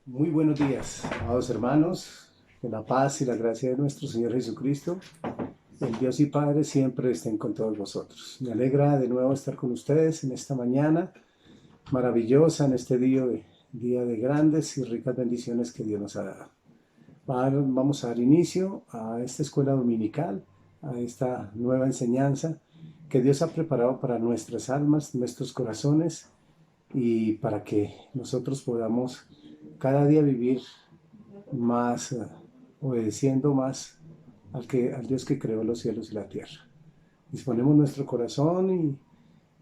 Muy buenos días, amados hermanos, que la paz y la gracia de nuestro Señor Jesucristo, el Dios y Padre, siempre estén con todos vosotros. Me alegra de nuevo estar con ustedes en esta mañana maravillosa, en este día de grandes y ricas bendiciones que Dios nos ha dado. Vamos a dar inicio a esta escuela dominical, a esta nueva enseñanza que Dios ha preparado para nuestras almas, nuestros corazones y para que nosotros podamos cada día vivir más, obedeciendo más al Dios que creó los cielos y la tierra. Disponemos nuestro corazón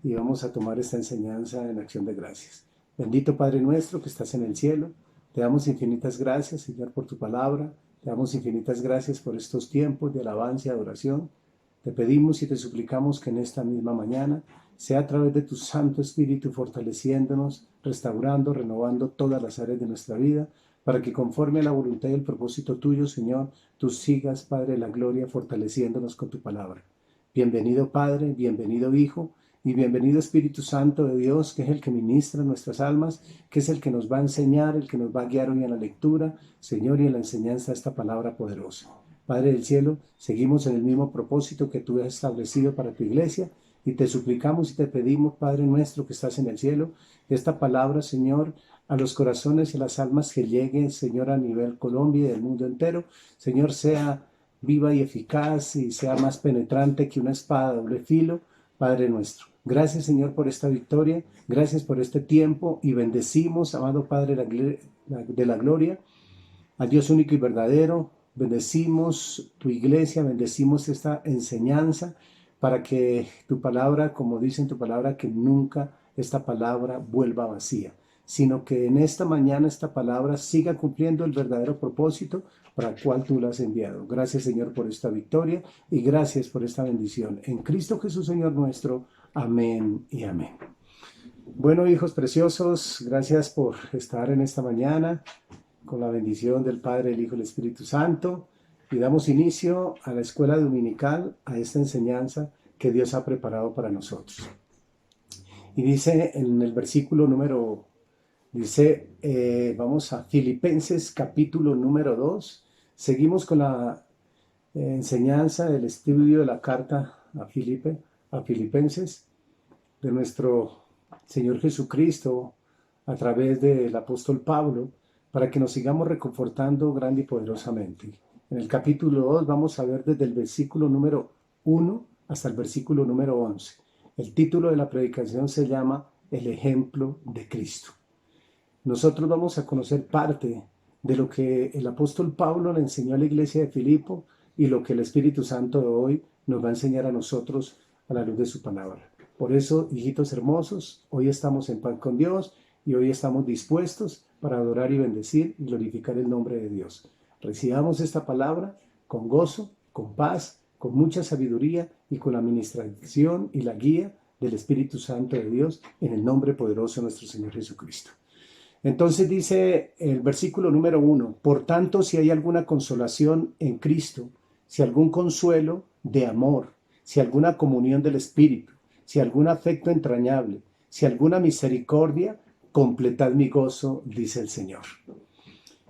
y vamos a tomar esta enseñanza en acción de gracias. Bendito Padre nuestro que estás en el cielo, te damos infinitas gracias, Señor, por tu palabra, te damos infinitas gracias por estos tiempos de alabanza y adoración. Te pedimos y te suplicamos que en esta misma mañana sea a través de tu Santo Espíritu fortaleciéndonos, restaurando, renovando todas las áreas de nuestra vida, para que conforme a la voluntad y el propósito tuyo, Señor, tú sigas, Padre de la gloria, fortaleciéndonos con tu palabra. Bienvenido Padre, bienvenido Hijo y bienvenido Espíritu Santo de Dios, que es el que ministra nuestras almas, que es el que nos va a enseñar, el que nos va a guiar hoy en la lectura, Señor, y en la enseñanza de esta palabra poderosa. Padre del cielo, seguimos en el mismo propósito que tú has establecido para tu iglesia y te suplicamos y te pedimos, Padre nuestro que estás en el cielo, esta palabra, Señor, a los corazones y a las almas que llegue, Señor, a nivel Colombia y del mundo entero, Señor, sea viva y eficaz y sea más penetrante que una espada de doble filo, Padre nuestro. Gracias, Señor, por esta victoria, gracias por este tiempo y bendecimos, amado Padre de la gloria, al Dios único y verdadero. Bendecimos tu iglesia, bendecimos esta enseñanza para que tu palabra, como dice en tu palabra, que nunca esta palabra vuelva vacía, sino que en esta mañana esta palabra siga cumpliendo el verdadero propósito para el cual tú la has enviado. Gracias, Señor, por esta victoria y gracias por esta bendición. En Cristo Jesús, Señor nuestro. Amén y amén. Bueno, hijos preciosos, gracias por estar en esta mañana con la bendición del Padre, el Hijo y el Espíritu Santo, y damos inicio a la escuela dominical, a esta enseñanza que Dios ha preparado para nosotros. Y dice en el versículo vamos a Filipenses capítulo número 2, seguimos con la enseñanza del estudio de la carta a Filipenses, de nuestro Señor Jesucristo, a través del apóstol Pablo, para que nos sigamos reconfortando grande y poderosamente. En el capítulo 2 vamos a ver desde el versículo número 1 hasta el versículo número 11. El título de la predicación se llama El ejemplo de Cristo. Nosotros vamos a conocer parte de lo que el apóstol Pablo le enseñó a la iglesia de Filipo y lo que el Espíritu Santo de hoy nos va a enseñar a nosotros a la luz de su palabra. Por eso, hijitos hermosos, hoy estamos en paz con Dios y hoy estamos dispuestos para adorar y bendecir y glorificar el nombre de Dios. Recibamos esta palabra con gozo, con paz, con mucha sabiduría y con la administración y la guía del Espíritu Santo de Dios en el nombre poderoso de nuestro Señor Jesucristo. Entonces dice el versículo número 1, por tanto, si hay alguna consolación en Cristo, si algún consuelo de amor, si alguna comunión del Espíritu, si algún afecto entrañable, si alguna misericordia, completad mi gozo, dice el Señor.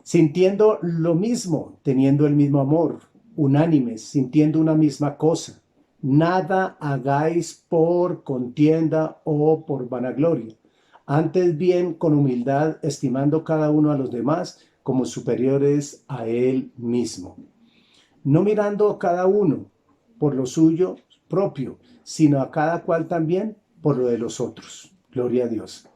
Sintiendo lo mismo, teniendo el mismo amor, unánimes, sintiendo una misma cosa, nada hagáis por contienda o por vanagloria. Antes bien, con humildad, estimando cada uno a los demás como superiores a él mismo. No mirando a cada uno por lo suyo propio, sino a cada cual también por lo de los otros. Gloria a Dios.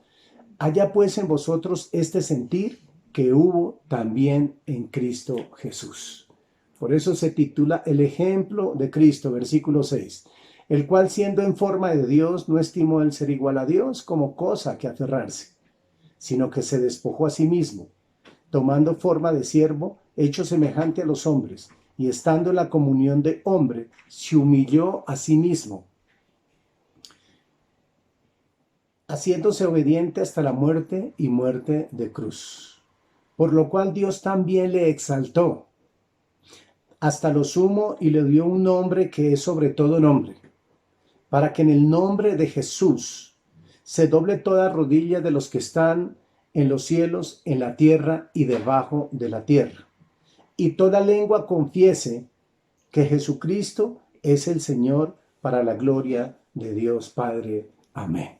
Haya pues en vosotros este sentir que hubo también en Cristo Jesús. Por eso se titula El ejemplo de Cristo, versículo 6. El cual siendo en forma de Dios no estimó el ser igual a Dios como cosa que aferrarse, sino que se despojó a sí mismo, tomando forma de siervo, hecho semejante a los hombres, y estando en la comunión de hombre, se humilló a sí mismo, haciéndose obediente hasta la muerte y muerte de cruz. Por lo cual Dios también le exaltó hasta lo sumo y le dio un nombre que es sobre todo nombre, para que en el nombre de Jesús se doble toda rodilla de los que están en los cielos, en la tierra y debajo de la tierra. Y toda lengua confiese que Jesucristo es el Señor, para la gloria de Dios Padre. Amén.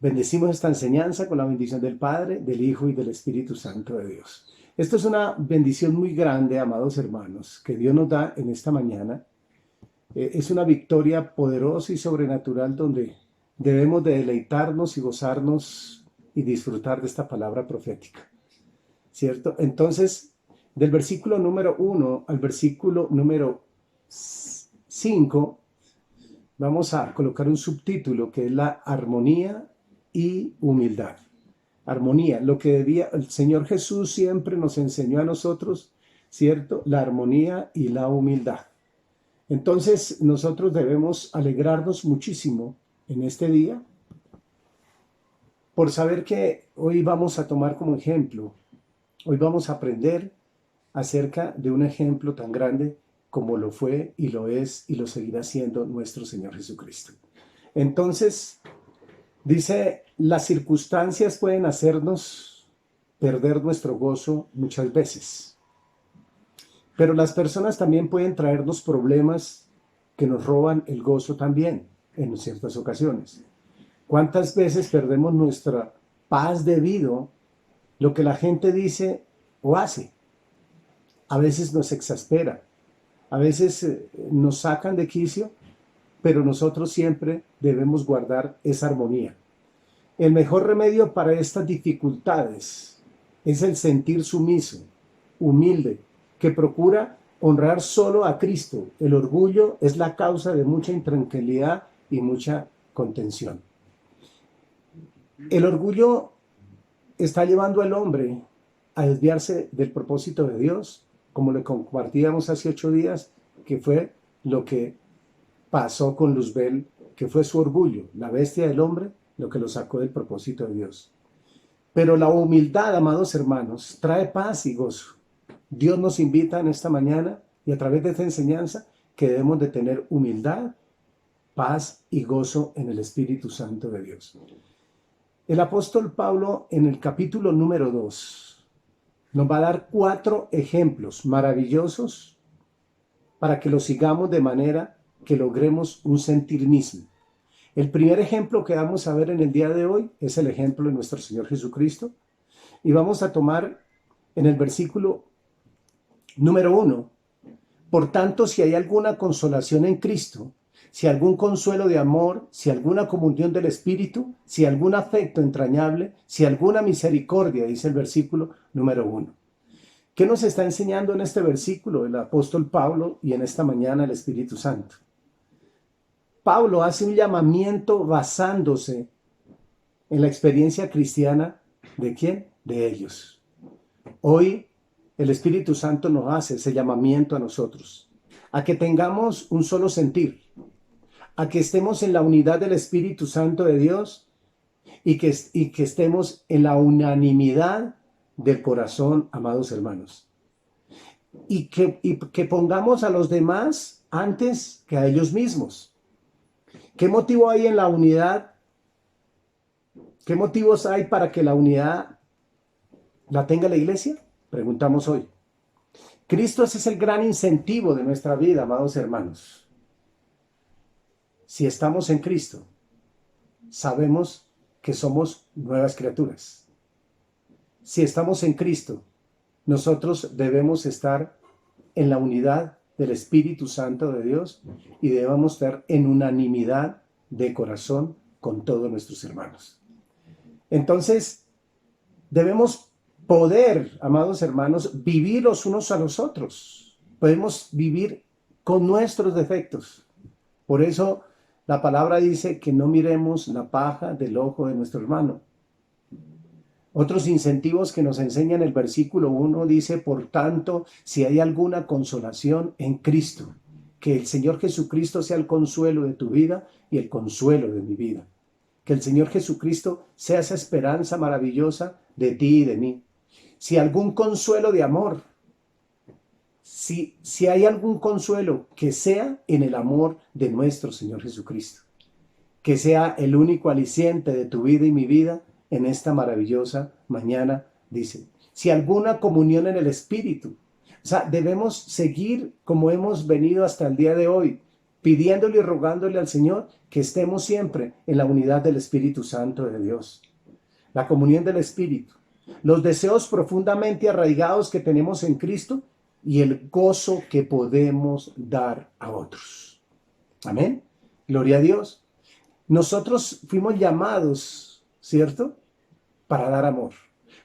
Bendecimos esta enseñanza con la bendición del Padre, del Hijo y del Espíritu Santo de Dios. Esto es una bendición muy grande, amados hermanos, que Dios nos da en esta mañana. Es una victoria poderosa y sobrenatural donde debemos de deleitarnos y gozarnos y disfrutar de esta palabra profética, ¿cierto? Entonces, del versículo número 1 al versículo número 5, vamos a colocar un subtítulo que es la armonía y humildad. Armonía, lo que el Señor Jesús siempre nos enseñó a nosotros, ¿cierto? La armonía y la humildad. Entonces, nosotros debemos alegrarnos muchísimo en este día por saber que hoy vamos a tomar como ejemplo, hoy vamos a aprender acerca de un ejemplo tan grande como lo fue y lo es y lo seguirá siendo nuestro Señor Jesucristo. Entonces, dice, las circunstancias pueden hacernos perder nuestro gozo muchas veces, pero las personas también pueden traernos problemas que nos roban el gozo también en ciertas ocasiones. ¿Cuántas veces perdemos nuestra paz debido a lo que la gente dice o hace? A veces nos exaspera, a veces nos sacan de quicio, pero nosotros siempre debemos guardar esa armonía. El mejor remedio para estas dificultades es el sentir sumiso, humilde, que procura honrar solo a Cristo. El orgullo es la causa de mucha intranquilidad y mucha contención. El orgullo está llevando al hombre a desviarse del propósito de Dios, como le compartíamos hace 8 días, que fue lo que pasó con Luzbel, que fue su orgullo, la bestia del hombre, lo que lo sacó del propósito de Dios. Pero la humildad, amados hermanos, trae paz y gozo. Dios nos invita en esta mañana y a través de esta enseñanza que debemos de tener humildad, paz y gozo en el Espíritu Santo de Dios. El apóstol Pablo en el capítulo número 2 nos va a dar 4 ejemplos maravillosos para que los sigamos de manera que logremos un sentir mismo. El primer ejemplo que vamos a ver en el día de hoy es el ejemplo de nuestro Señor Jesucristo. Y vamos a tomar en el versículo número 1. Por tanto, si hay alguna consolación en Cristo, si algún consuelo de amor, si alguna comunión del Espíritu, si algún afecto entrañable, si alguna misericordia, dice el versículo número 1. ¿Qué nos está enseñando en este versículo el apóstol Pablo y en esta mañana el Espíritu Santo? Pablo hace un llamamiento basándose en la experiencia cristiana ¿de quién? De ellos. Hoy el Espíritu Santo nos hace ese llamamiento a nosotros, a que tengamos un solo sentir, a que estemos en la unidad del Espíritu Santo de Dios y que estemos en la unanimidad del corazón, amados hermanos. Y que pongamos a los demás antes que a ellos mismos. ¿Qué motivo hay en la unidad? ¿Qué motivos hay para que la unidad la tenga la iglesia? Preguntamos hoy. Cristo es el gran incentivo de nuestra vida, amados hermanos. Si estamos en Cristo, sabemos que somos nuevas criaturas. Si estamos en Cristo, nosotros debemos estar en la unidad del Espíritu Santo de Dios y debemos estar en unanimidad de corazón con todos nuestros hermanos. Entonces, debemos poder, amados hermanos, vivir los unos a los otros. Podemos vivir con nuestros defectos. Por eso la palabra dice que no miremos la paja del ojo de nuestro hermano. Otros incentivos que nos enseñan el versículo 1 dice, por tanto, si hay alguna consolación en Cristo, que el Señor Jesucristo sea el consuelo de tu vida y el consuelo de mi vida. Que el Señor Jesucristo sea esa esperanza maravillosa de ti y de mí. Si algún consuelo de amor, si hay algún consuelo, que sea en el amor de nuestro Señor Jesucristo. Que sea el único aliciente de tu vida y mi vida en esta maravillosa mañana, dice, si alguna comunión en el Espíritu. O sea, debemos seguir como hemos venido hasta el día de hoy, pidiéndole y rogándole al Señor que estemos siempre en la unidad del Espíritu Santo de Dios. La comunión del Espíritu, los deseos profundamente arraigados que tenemos en Cristo y el gozo que podemos dar a otros. Amén. Gloria a Dios. Nosotros fuimos llamados, ¿cierto?, para dar amor.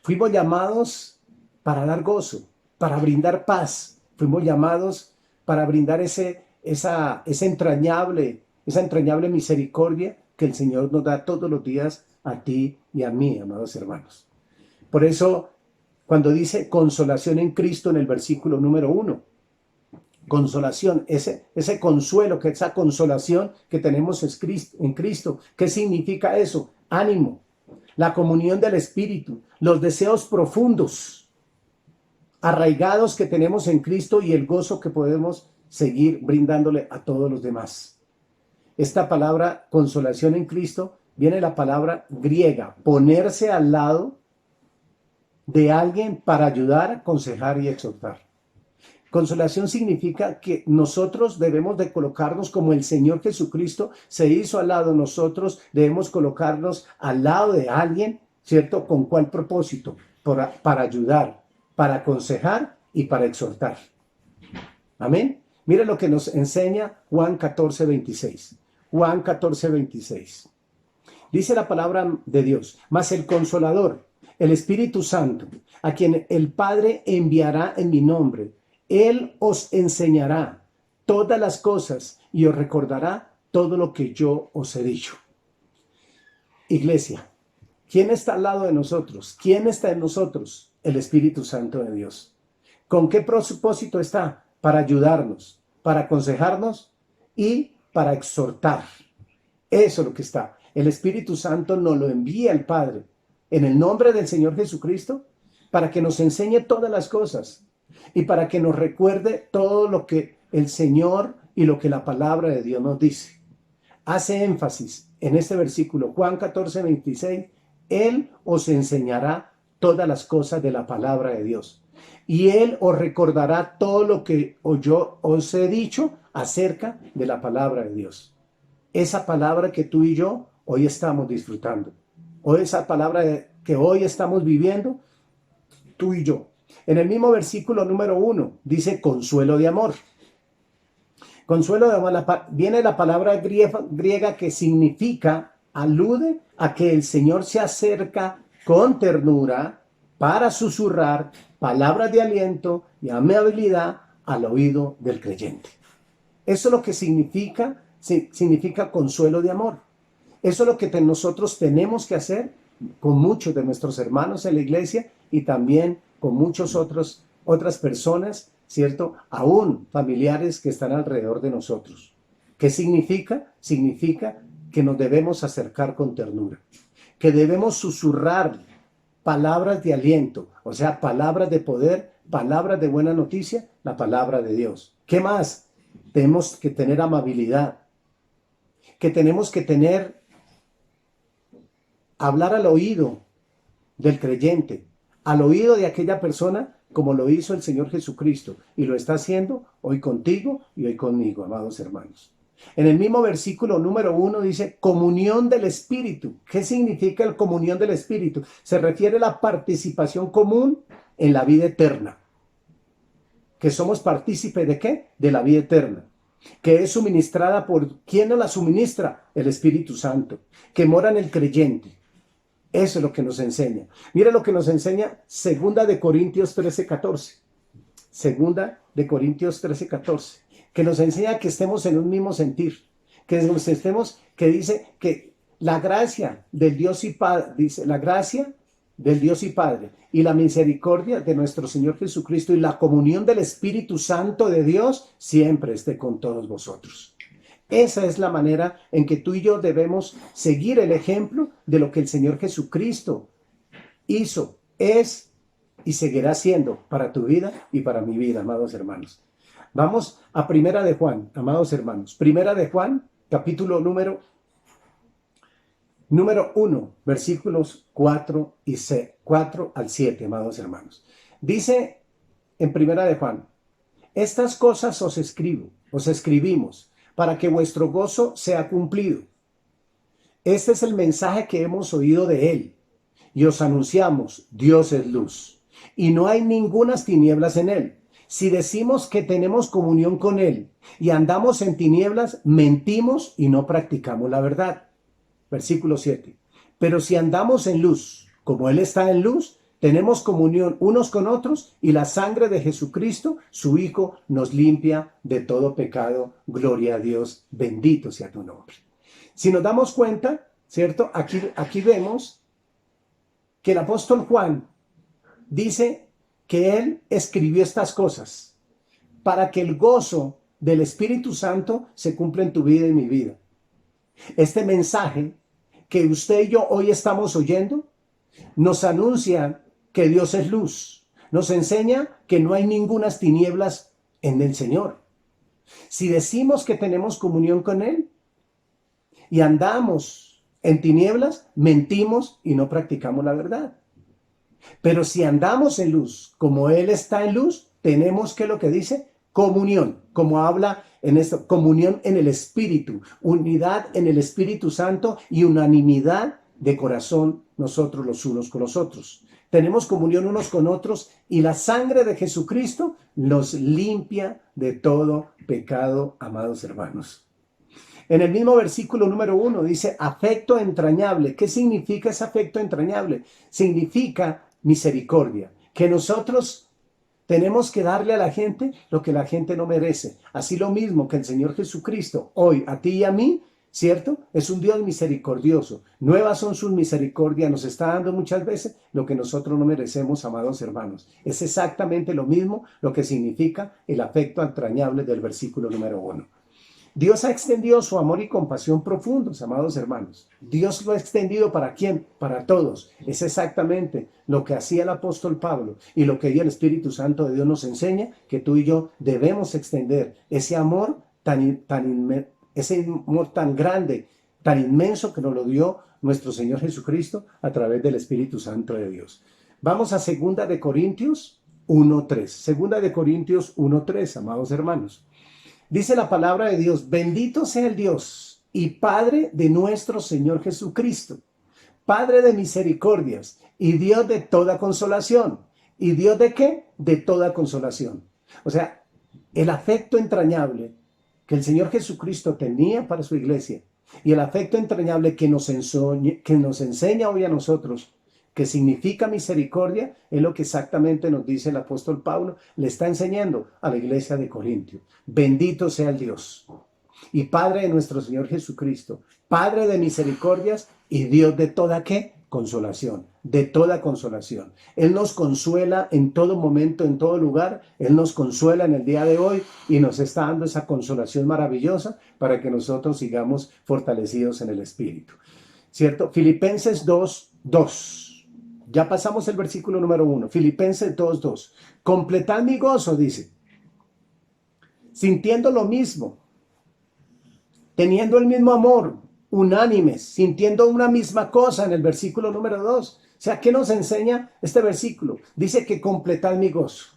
Fuimos llamados para dar gozo, para brindar paz. Fuimos llamados para brindar esa entrañable misericordia que el Señor nos da todos los días a ti y a mí, amados hermanos. Por eso, cuando dice consolación en Cristo en el versículo número 1, consolación, ese consuelo, esa consolación que tenemos en Cristo. ¿Qué significa eso? Ánimo, la comunión del Espíritu, los deseos profundos, arraigados que tenemos en Cristo y el gozo que podemos seguir brindándole a todos los demás. Esta palabra consolación en Cristo viene de la palabra griega, ponerse al lado de alguien para ayudar, aconsejar y exhortar. Consolación significa que nosotros debemos de colocarnos como el Señor Jesucristo se hizo al lado de nosotros, debemos colocarnos al lado de alguien, ¿cierto? ¿Con cuál propósito? Para ayudar, para aconsejar y para exhortar. Amén. Mire lo que nos enseña Juan 14:26. Juan 14:26. Dice la palabra de Dios, mas el Consolador, el Espíritu Santo, a quien el Padre enviará en mi nombre, Él os enseñará todas las cosas y os recordará todo lo que yo os he dicho. Iglesia, ¿quién está al lado de nosotros? ¿Quién está en nosotros? El Espíritu Santo de Dios. ¿Con qué propósito está? Para ayudarnos, para aconsejarnos y para exhortar. Eso es lo que está. El Espíritu Santo nos lo envía el Padre en el nombre del Señor Jesucristo para que nos enseñe todas las cosas y para que nos recuerde todo lo que el Señor y lo que la palabra de Dios nos dice. Hace énfasis en este versículo, Juan 14:26, Él os enseñará todas las cosas de la palabra de Dios y Él os recordará todo lo que yo os he dicho acerca de la palabra de Dios. Esa palabra que tú y yo hoy estamos disfrutando, o esa palabra que hoy estamos viviendo, tú y yo. En el mismo versículo número 1 dice consuelo de amor. Consuelo de amor, viene la palabra griega que significa, alude a que el Señor se acerca con ternura para susurrar palabras de aliento y amabilidad al oído del creyente. Eso es lo que significa consuelo de amor. Eso es lo que nosotros tenemos que hacer con muchos de nuestros hermanos en la iglesia y también con muchas otras personas, ¿cierto? Aún familiares que están alrededor de nosotros. ¿Qué significa? Significa que nos debemos acercar con ternura, que debemos susurrar palabras de aliento, o sea, palabras de poder, palabras de buena noticia, la palabra de Dios. ¿Qué más? Tenemos que tener amabilidad, que tenemos que hablar al oído del creyente, al oído de aquella persona como lo hizo el Señor Jesucristo y lo está haciendo hoy contigo y hoy conmigo, amados hermanos. En el mismo versículo número 1 dice comunión del Espíritu. ¿Qué significa la comunión del Espíritu? Se refiere a la participación común en la vida eterna. ¿Que somos partícipes de qué? De la vida eterna. Que es suministrada por, ¿quién nos la suministra? El Espíritu Santo, que mora en el creyente. Eso es lo que nos enseña. Mira lo que nos enseña 2 de Corintios 13:14. 2 de Corintios 13:14. Que nos enseña que estemos en un mismo sentir. Que dice que la gracia del Dios y Padre, dice la gracia del Dios y Padre y la misericordia de nuestro Señor Jesucristo y la comunión del Espíritu Santo de Dios siempre esté con todos vosotros. Esa es la manera en que tú y yo debemos seguir el ejemplo de lo que el Señor Jesucristo hizo, es y seguirá siendo para tu vida y para mi vida, amados hermanos. Vamos a Primera de Juan, amados hermanos. Primera de Juan, capítulo número Número 1, versículos 4 al 7, amados hermanos. Dice en Primera de Juan: estas cosas os escribimos, para que vuestro gozo sea cumplido. Este es el mensaje que hemos oído de él, y os anunciamos: Dios es luz, y no hay ningunas tinieblas en él. Si decimos que tenemos comunión con él y andamos en tinieblas, mentimos y no practicamos la verdad. Versículo 7. Pero si andamos en luz, como él está en luz, tenemos comunión unos con otros, y la sangre de Jesucristo, su Hijo, nos limpia de todo pecado. Gloria a Dios, bendito sea tu nombre. Si nos damos cuenta, ¿cierto? Aquí vemos que el apóstol Juan dice que él escribió estas cosas para que el gozo del Espíritu Santo se cumpla en tu vida y mi vida. Este mensaje que usted y yo hoy estamos oyendo nos anuncia que Dios es luz, nos enseña que no hay ningunas tinieblas en el Señor. Si decimos que tenemos comunión con Él y andamos en tinieblas, mentimos y no practicamos la verdad. Pero si andamos en luz, como Él está en luz, tenemos que, lo que dice, comunión, como habla en esto, comunión en el Espíritu, unidad en el Espíritu Santo y unanimidad de corazón nosotros los unos con los otros. Tenemos comunión unos con otros, y la sangre de Jesucristo nos limpia de todo pecado, amados hermanos. En el mismo versículo número 1 dice afecto entrañable. ¿Qué significa ese afecto entrañable? Significa misericordia, que nosotros tenemos que darle a la gente lo que la gente no merece. Así lo mismo que el Señor Jesucristo hoy a ti y a mí, ¿cierto? Es un Dios misericordioso. Nuevas son sus misericordias. Nos está dando muchas veces lo que nosotros no merecemos, amados hermanos. Es exactamente lo mismo lo que significa el afecto entrañable del versículo número 1. Dios ha extendido su amor y compasión profundos, amados hermanos. Dios lo ha extendido ¿para quién? Para todos. Es exactamente lo que hacía el apóstol Pablo y lo que hoy el Espíritu Santo de Dios nos enseña, que tú y yo debemos extender ese amor tan grande, tan inmenso, que nos lo dio nuestro Señor Jesucristo a través del Espíritu Santo de Dios. Vamos a 2 de Corintios 1:3. 2 de Corintios 1:3, amados hermanos. Dice la palabra de Dios: bendito sea el Dios y Padre de nuestro Señor Jesucristo, Padre de misericordias y Dios de toda consolación. ¿Y Dios de qué? De toda consolación. O sea, el afecto entrañable que el Señor Jesucristo tenía para su iglesia, y el afecto entrañable que nos enseña hoy a nosotros, que significa misericordia, es lo que exactamente nos dice el apóstol Pablo, le está enseñando a la iglesia de Corintio. Bendito sea el Dios y Padre de nuestro Señor Jesucristo, Padre de misericordias y Dios de toda, ¿qué? Consolación, de toda consolación. Él nos consuela en todo momento, en todo lugar. Él nos consuela en el día de hoy y nos está dando esa consolación maravillosa para que nosotros sigamos fortalecidos en el Espíritu. ¿Cierto? Filipenses 2:2. Ya pasamos el versículo número 1. Filipenses 2:2. Completad mi gozo, dice, sintiendo lo mismo, teniendo el mismo amor, unánimes, sintiendo una misma cosa, en el versículo número 2. O sea, ¿qué nos enseña este versículo? Dice que completad mi gozo.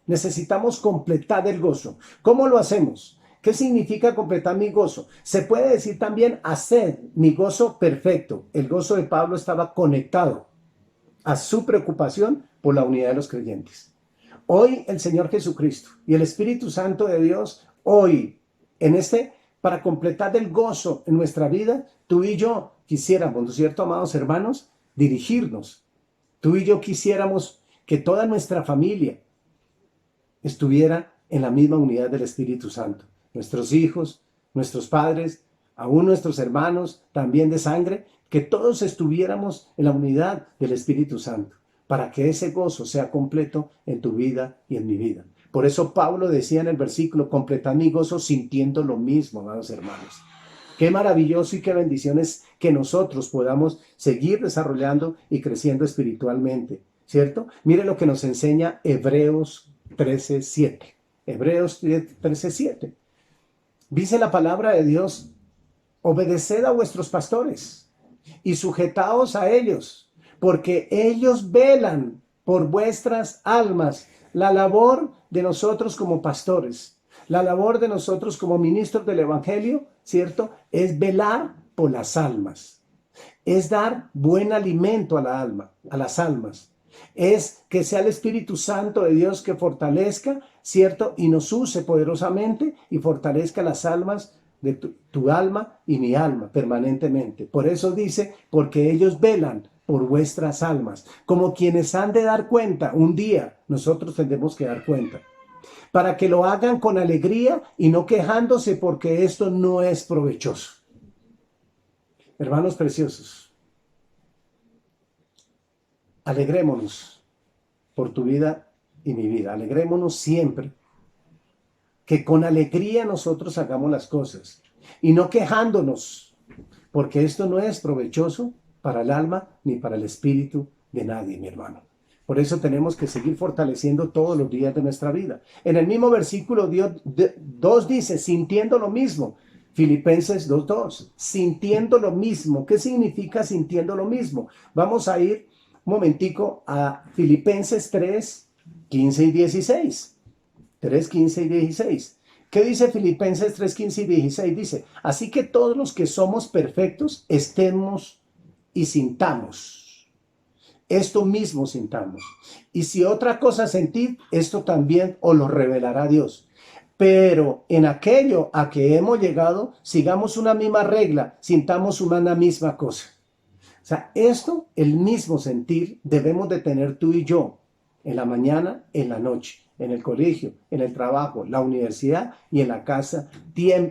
Necesitamos completar el gozo. ¿Cómo lo hacemos? ¿Qué significa completar mi gozo? Se puede decir también hacer mi gozo perfecto. El gozo de Pablo estaba conectado a su preocupación por la unidad de los creyentes. Hoy el Señor Jesucristo y el Espíritu Santo de Dios, hoy, para completar el gozo en nuestra vida, tú y yo quisiéramos, ¿no es cierto, amados hermanos? Dirigirnos. Tú y yo quisiéramos que toda nuestra familia estuviera en la misma unidad del Espíritu Santo. Nuestros hijos, nuestros padres, aún nuestros hermanos, también de sangre, que todos estuviéramos en la unidad del Espíritu Santo, para que ese gozo sea completo en tu vida y en mi vida. Por eso Pablo decía en el versículo: completad mi gozo sintiendo lo mismo, amados hermanos. Qué maravilloso y qué bendiciones que nosotros podamos seguir desarrollando y creciendo espiritualmente, ¿cierto? Mire lo que nos enseña Hebreos 13:7. Hebreos 13:7. Dice la palabra de Dios: obedeced a vuestros pastores y sujetaos a ellos, porque ellos velan por vuestras almas. La labor de nosotros como pastores, la labor de nosotros como ministros del Evangelio, ¿cierto? Es velar por las almas, es dar buen alimento a la alma, a las almas. Es que sea el Espíritu Santo de Dios que fortalezca, ¿cierto? Y nos use poderosamente y fortalezca las almas de tu alma y mi alma permanentemente. Por eso dice, porque ellos velan por vuestras almas, como quienes han de dar cuenta. Un día nosotros tendremos que dar cuenta, para que lo hagan con alegría y no quejándose, porque esto no es provechoso. Hermanos preciosos, alegrémonos por tu vida y mi vida. Alegrémonos siempre. Que con alegría nosotros hagamos las cosas y no quejándonos, porque esto no es provechoso para el alma ni para el espíritu de nadie, mi hermano. Por eso tenemos que seguir fortaleciendo todos los días de nuestra vida. En el mismo versículo 2 dice, sintiendo lo mismo. Filipenses 2:2, sintiendo lo mismo. ¿Qué significa sintiendo lo mismo? Vamos a ir un momentico a Filipenses 3:15 y 16. 3:15 y 16. ¿Qué dice Filipenses 3:15 y 16? Dice, así que todos los que somos perfectos, estemos y sintamos. Esto mismo sintamos. Y si otra cosa sentid, esto también os lo revelará Dios. Pero en aquello a que hemos llegado, sigamos una misma regla, sintamos una misma cosa. O sea, esto, el mismo sentir, debemos de tener tú y yo, en la mañana, en la noche, en el colegio, en el trabajo, la universidad y en la casa.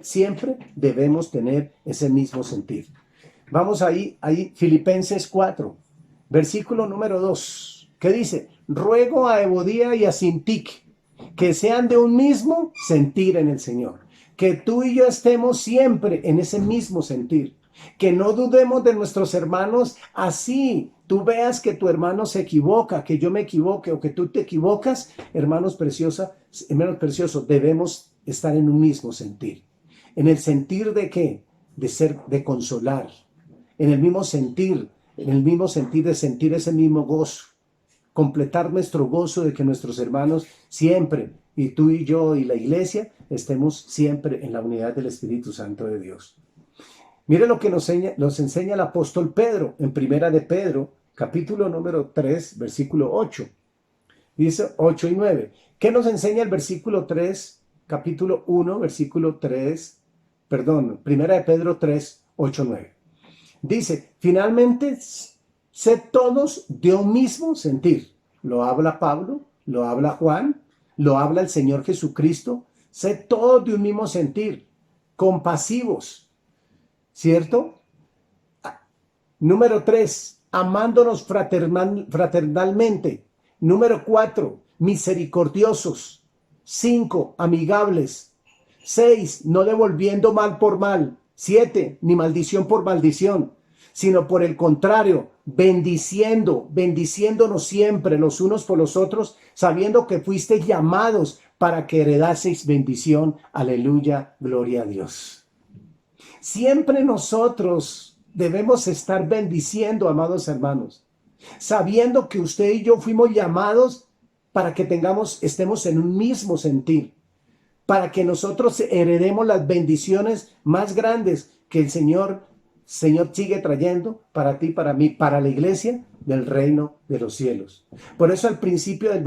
Siempre debemos tener ese mismo sentir. Vamos ahí Filipenses 4, versículo número 2, que dice, ruego a Evodía y a Sintique que sean de un mismo sentir en el Señor, que tú y yo estemos siempre en ese mismo sentir, que no dudemos de nuestros hermanos. Así tú veas que tu hermano se equivoca, que yo me equivoque o que tú te equivocas, hermanos preciosos, debemos estar en un mismo sentir. ¿En el sentir de qué? De consolar. En el mismo sentir de sentir ese mismo gozo. Completar nuestro gozo de que nuestros hermanos siempre, y tú y yo y la iglesia, estemos siempre en la unidad del Espíritu Santo de Dios. Mire lo que nos enseña el apóstol Pedro en Primera de Pedro, capítulo número 3, versículo 8. Dice 8 y 9. ¿Qué nos enseña el versículo 3, capítulo 1, versículo 3, Primera de Pedro 3, 8, 9? Dice, finalmente, sed todos de un mismo sentir. Lo habla Pablo, lo habla Juan, lo habla el Señor Jesucristo. Sed todos de un mismo sentir, compasivos, ¿cierto? Número 3, amándonos fraternalmente. Número 4, misericordiosos. 5, amigables. 6, no devolviendo mal por mal. 7, ni maldición por maldición, sino por el contrario, bendiciéndonos siempre los unos por los otros, sabiendo que fuisteis llamados para que heredaseis bendición. Aleluya, gloria a Dios. Siempre nosotros debemos estar bendiciendo, amados hermanos, sabiendo que usted y yo fuimos llamados para que estemos en un mismo sentir, para que nosotros heredemos las bendiciones más grandes que el Señor sigue trayendo para ti, para mí, para la iglesia del reino de los cielos. Por eso al principio de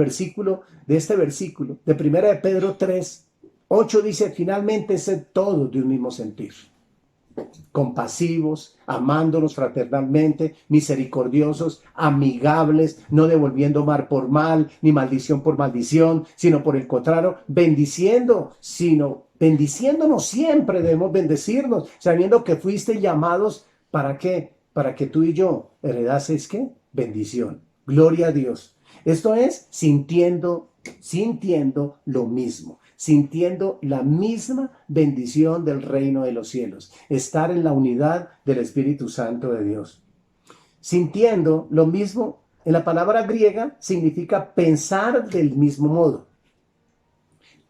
este versículo, de Primera de Pedro 3, 8 dice, finalmente sed todos de un mismo sentir. Compasivos, amándonos fraternalmente, misericordiosos, amigables, no devolviendo mal por mal, ni maldición por maldición, sino por el contrario, bendiciéndonos siempre. Debemos bendecirnos, sabiendo que fuiste llamados, ¿para qué? Para que tú y yo heredases, ¿qué? Bendición. Gloria a Dios. Esto es sintiendo lo mismo, sintiendo la misma bendición del reino de los cielos, estar en la unidad del Espíritu Santo de Dios. Sintiendo lo mismo, en la palabra griega, significa pensar del mismo modo.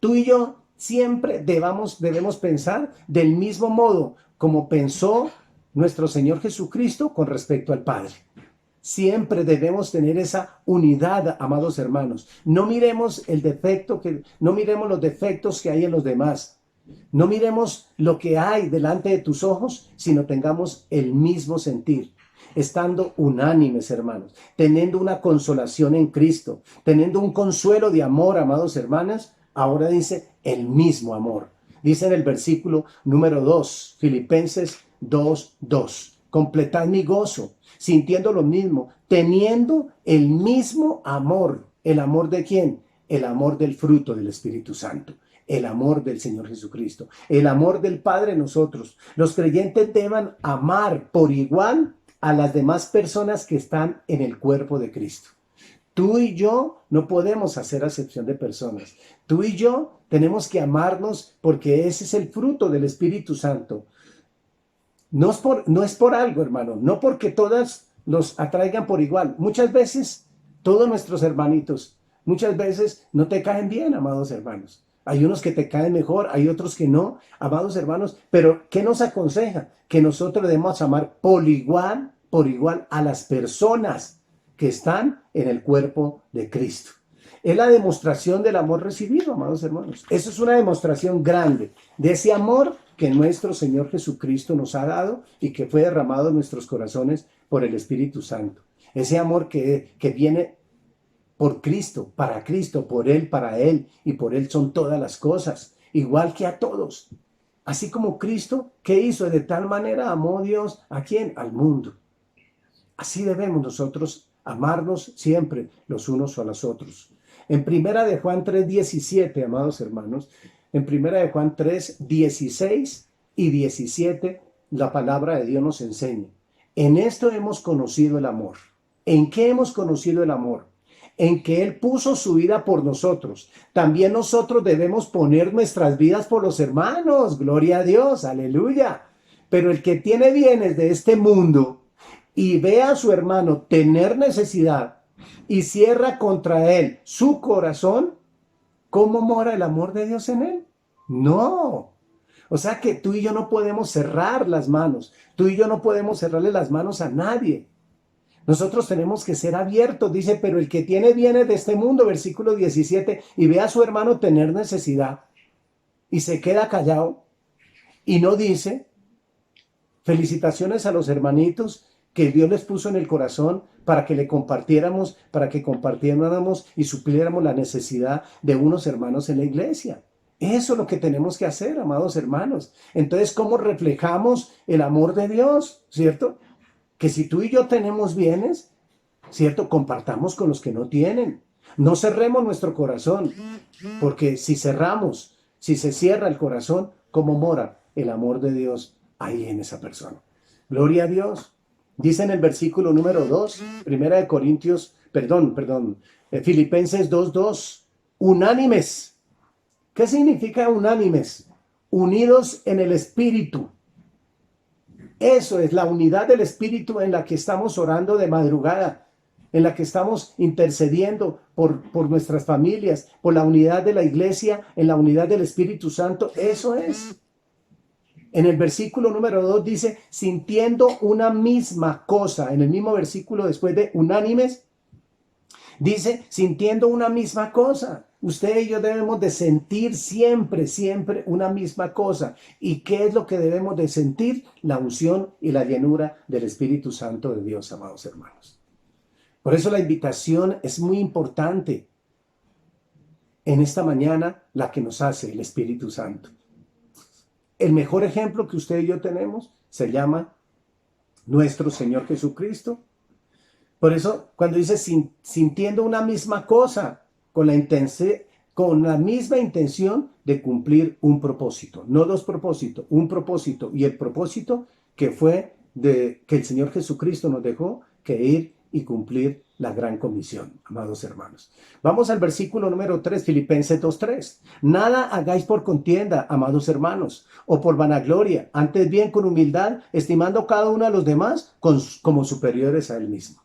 Tú y yo siempre debemos pensar del mismo modo, como pensó nuestro Señor Jesucristo con respecto al Padre. Siempre debemos tener esa unidad, amados hermanos. No miremos no miremos los defectos que hay en los demás. No miremos lo que hay delante de tus ojos, sino tengamos el mismo sentir, estando unánimes, hermanos, teniendo una consolación en Cristo, teniendo un consuelo de amor, amados hermanos. Ahora dice el mismo amor. Dice en el versículo número 2, Filipenses 2:2. Completad mi gozo, sintiendo lo mismo, teniendo el mismo amor. ¿El amor de quién? El amor del fruto del Espíritu Santo. El amor del Señor Jesucristo, el amor del Padre en nosotros. Los creyentes deben amar por igual a las demás personas que están en el cuerpo de Cristo. Tú y yo no podemos hacer acepción de personas. Tú y yo tenemos que amarnos porque ese es el fruto del Espíritu Santo. No es por algo, hermano, no porque todas los atraigan por igual. Muchas veces, todos nuestros hermanitos, muchas veces no te caen bien, amados hermanos. Hay unos que te caen mejor, hay otros que no, amados hermanos. Pero, ¿qué nos aconseja? Que nosotros debemos amar por igual a las personas que están en el cuerpo de Cristo. Es la demostración del amor recibido, amados hermanos. Eso es una demostración grande de ese amor que nuestro Señor Jesucristo nos ha dado y que fue derramado en nuestros corazones por el Espíritu Santo. Ese amor que viene por Cristo, por Él, para Él, y por Él son todas las cosas, igual que a todos. Así como Cristo, ¿qué hizo? De tal manera amó Dios, ¿a quién? Al mundo. Así debemos nosotros amarnos siempre los unos a los otros. En primera de Juan 3:17, amados hermanos, en primera de Juan 3:16 y 17, la palabra de Dios nos enseña. En esto hemos conocido el amor. ¿En qué hemos conocido el amor? En que Él puso su vida por nosotros. También nosotros debemos poner nuestras vidas por los hermanos. Gloria a Dios, aleluya. Pero el que tiene bienes de este mundo y ve a su hermano tener necesidad y cierra contra él su corazón, ¿cómo mora el amor de Dios en él? No. O sea que tú y yo no podemos cerrar las manos. Tú y yo no podemos cerrarle las manos a nadie. Nosotros tenemos que ser abiertos, dice, pero el que tiene bienes de este mundo, versículo 17, y ve a su hermano tener necesidad y se queda callado y no dice, felicitaciones a los hermanitos que Dios les puso en el corazón para que le compartiéramos, para que compartiéramos y supliéramos la necesidad de unos hermanos en la iglesia. Eso es lo que tenemos que hacer, amados hermanos. Entonces, ¿cómo reflejamos el amor de Dios? ¿Cierto? Que si tú y yo tenemos bienes, ¿cierto? Compartamos con los que no tienen. No cerremos nuestro corazón, porque si cerramos, si se cierra el corazón, ¿cómo mora el amor de Dios ahí en esa persona? Gloria a Dios. Dice en el versículo número 2, Filipenses 2:2, unánimes. ¿Qué significa unánimes? Unidos en el Espíritu. Eso es la unidad del Espíritu en la que estamos orando de madrugada, en la que estamos intercediendo por nuestras familias, por la unidad de la iglesia, en la unidad del Espíritu Santo. Eso es. En el versículo número 2 dice, sintiendo una misma cosa. En el mismo versículo después de unánimes, dice, sintiendo una misma cosa. Usted y yo debemos de sentir siempre, siempre una misma cosa. ¿Y qué es lo que debemos de sentir? La unción y la llenura del Espíritu Santo de Dios, amados hermanos. Por eso la invitación es muy importante en esta mañana, la que nos hace el Espíritu Santo. El mejor ejemplo que usted y yo tenemos se llama nuestro Señor Jesucristo. Por eso, cuando dice sintiendo una misma cosa, con la misma intención de cumplir un propósito, no dos propósitos, un propósito, y el propósito que fue que el Señor Jesucristo nos dejó que ir y cumplir la gran comisión, amados hermanos. Vamos al versículo número 3, Filipenses 2:3. Nada hagáis por contienda, amados hermanos, o por vanagloria, antes bien con humildad, estimando cada uno a los demás como superiores a él mismo.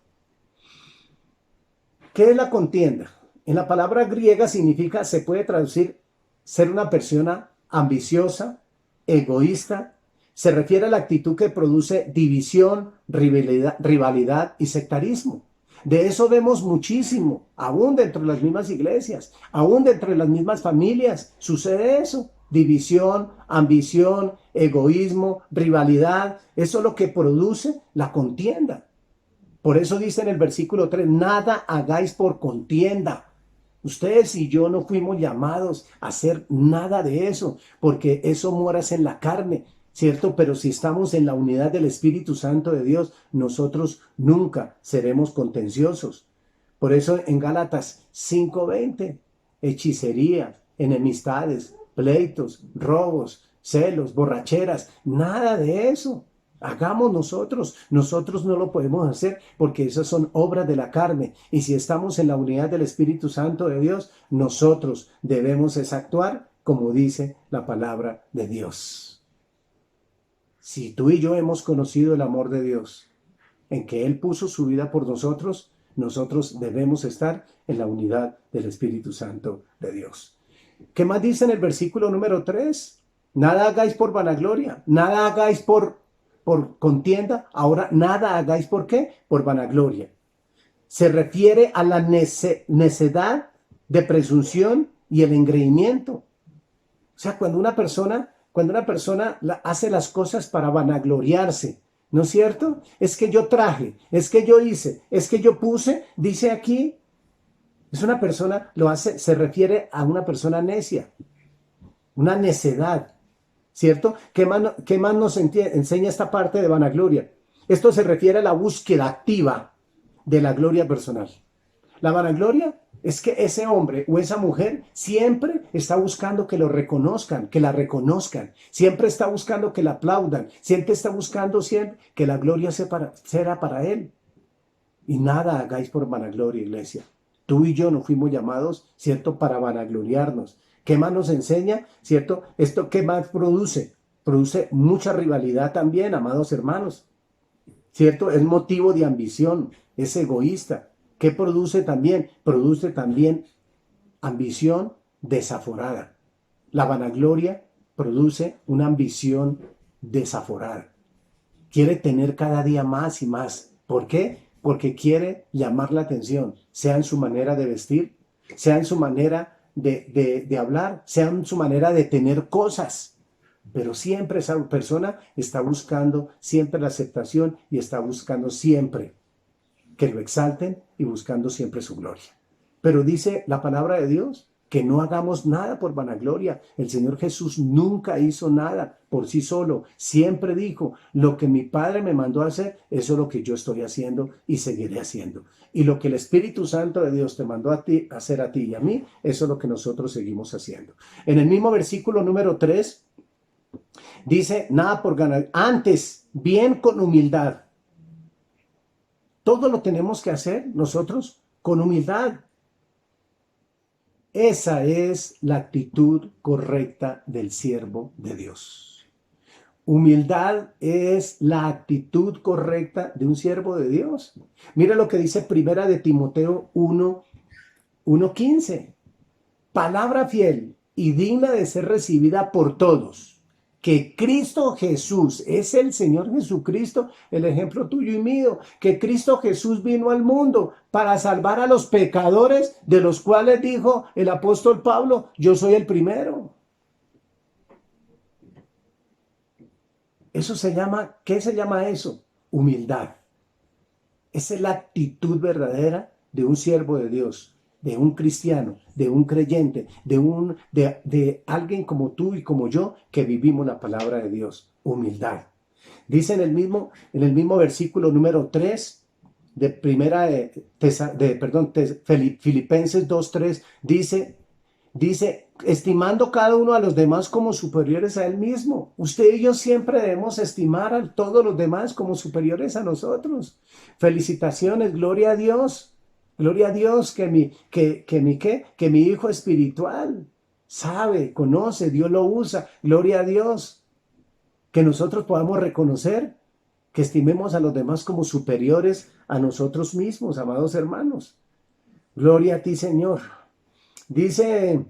¿Qué es la contienda? En la palabra griega se puede traducir ser una persona ambiciosa, egoísta, Se refiere a la actitud que produce división, rivalidad y sectarismo. De eso vemos muchísimo, aún dentro de las mismas iglesias, aún dentro de las mismas familias, sucede eso. División, ambición, egoísmo, rivalidad, eso es lo que produce la contienda. Por eso dice en el versículo 3, nada hagáis por contienda. Ustedes y yo no fuimos llamados a hacer nada de eso, porque eso moras en la carne, ¿cierto? Pero si estamos en la unidad del Espíritu Santo de Dios, nosotros nunca seremos contenciosos. Por eso en Gálatas 5:20, hechicería, enemistades, pleitos, robos, celos, borracheras, nada de eso. Hagamos nosotros no lo podemos hacer porque esas son obras de la carne. Y si estamos en la unidad del Espíritu Santo de Dios, nosotros debemos actuar como dice la palabra de Dios. Si tú y yo hemos conocido el amor de Dios, en que Él puso su vida por nosotros, nosotros debemos estar en la unidad del Espíritu Santo de Dios. ¿Qué más dice en el versículo número 3? Nada hagáis por vanagloria, nada hagáis por contienda, ahora nada hagáis por qué, por vanagloria. Se refiere a la necedad de presunción y el engreimiento. O sea, cuando una persona hace las cosas para vanagloriarse, ¿no es cierto? Es que yo traje, es que yo hice, es que yo puse, dice aquí, es una persona, lo hace, se refiere a una persona necia, una necedad. ¿Cierto? ¿Qué más nos enseña esta parte de vanagloria? Esto se refiere a la búsqueda activa de la gloria personal. La vanagloria es que ese hombre o esa mujer siempre está buscando que lo reconozcan, que la reconozcan. Siempre está buscando que la aplaudan. Siempre está buscando que la gloria sea para él. Y nada hagáis por vanagloria, iglesia. Tú y yo no fuimos llamados, ¿cierto?, para vanagloriarnos. ¿Qué más nos enseña? ¿Cierto? ¿Esto qué más produce? Produce mucha rivalidad también, amados hermanos. ¿Cierto? Es motivo de ambición, es egoísta. ¿Qué produce también? Produce también ambición desaforada. La vanagloria produce una ambición desaforada. Quiere tener cada día más y más. ¿Por qué? Porque quiere llamar la atención, sea en su manera de vestir, sea en su manera de hablar, sea en su manera de tener cosas. Pero siempre esa persona está buscando siempre la aceptación y está buscando siempre que lo exalten y buscando siempre su gloria. Pero dice la palabra de Dios que no hagamos nada por vanagloria. El Señor Jesús nunca hizo nada por sí solo. Siempre dijo, lo que mi Padre me mandó a hacer, eso es lo que yo estoy haciendo y seguiré haciendo. Y lo que el Espíritu Santo de Dios te mandó a ti, a hacer a ti y a mí, eso es lo que nosotros seguimos haciendo. En el mismo versículo número 3, dice, nada por ganar, antes, bien con humildad. Todo lo tenemos que hacer nosotros con humildad. Esa es la actitud correcta del siervo de Dios. Humildad es la actitud correcta de un siervo de Dios. Mira lo que dice Primera de Timoteo 1:15. Palabra fiel y digna de ser recibida por todos. Que Cristo Jesús es el Señor Jesucristo, el ejemplo tuyo y mío, que Cristo Jesús vino al mundo para salvar a los pecadores, de los cuales dijo el apóstol Pablo, yo soy el primero. Eso se llama, ¿qué se llama eso? Humildad. Esa es la actitud verdadera de un siervo de Dios, de un cristiano, de un creyente, de alguien como tú y como yo que vivimos la palabra de Dios. Humildad. Dice en el mismo versículo número 3 de Filipenses 2:3, dice, estimando cada uno a los demás como superiores a él mismo. Usted y yo siempre debemos estimar a todos los demás como superiores a nosotros. Felicitaciones, gloria a Dios. Gloria a Dios que mi hijo espiritual sabe, conoce, Dios lo usa. Gloria a Dios. Que nosotros podamos reconocer que estimemos a los demás como superiores a nosotros mismos, amados hermanos. Gloria a ti, Señor. Dice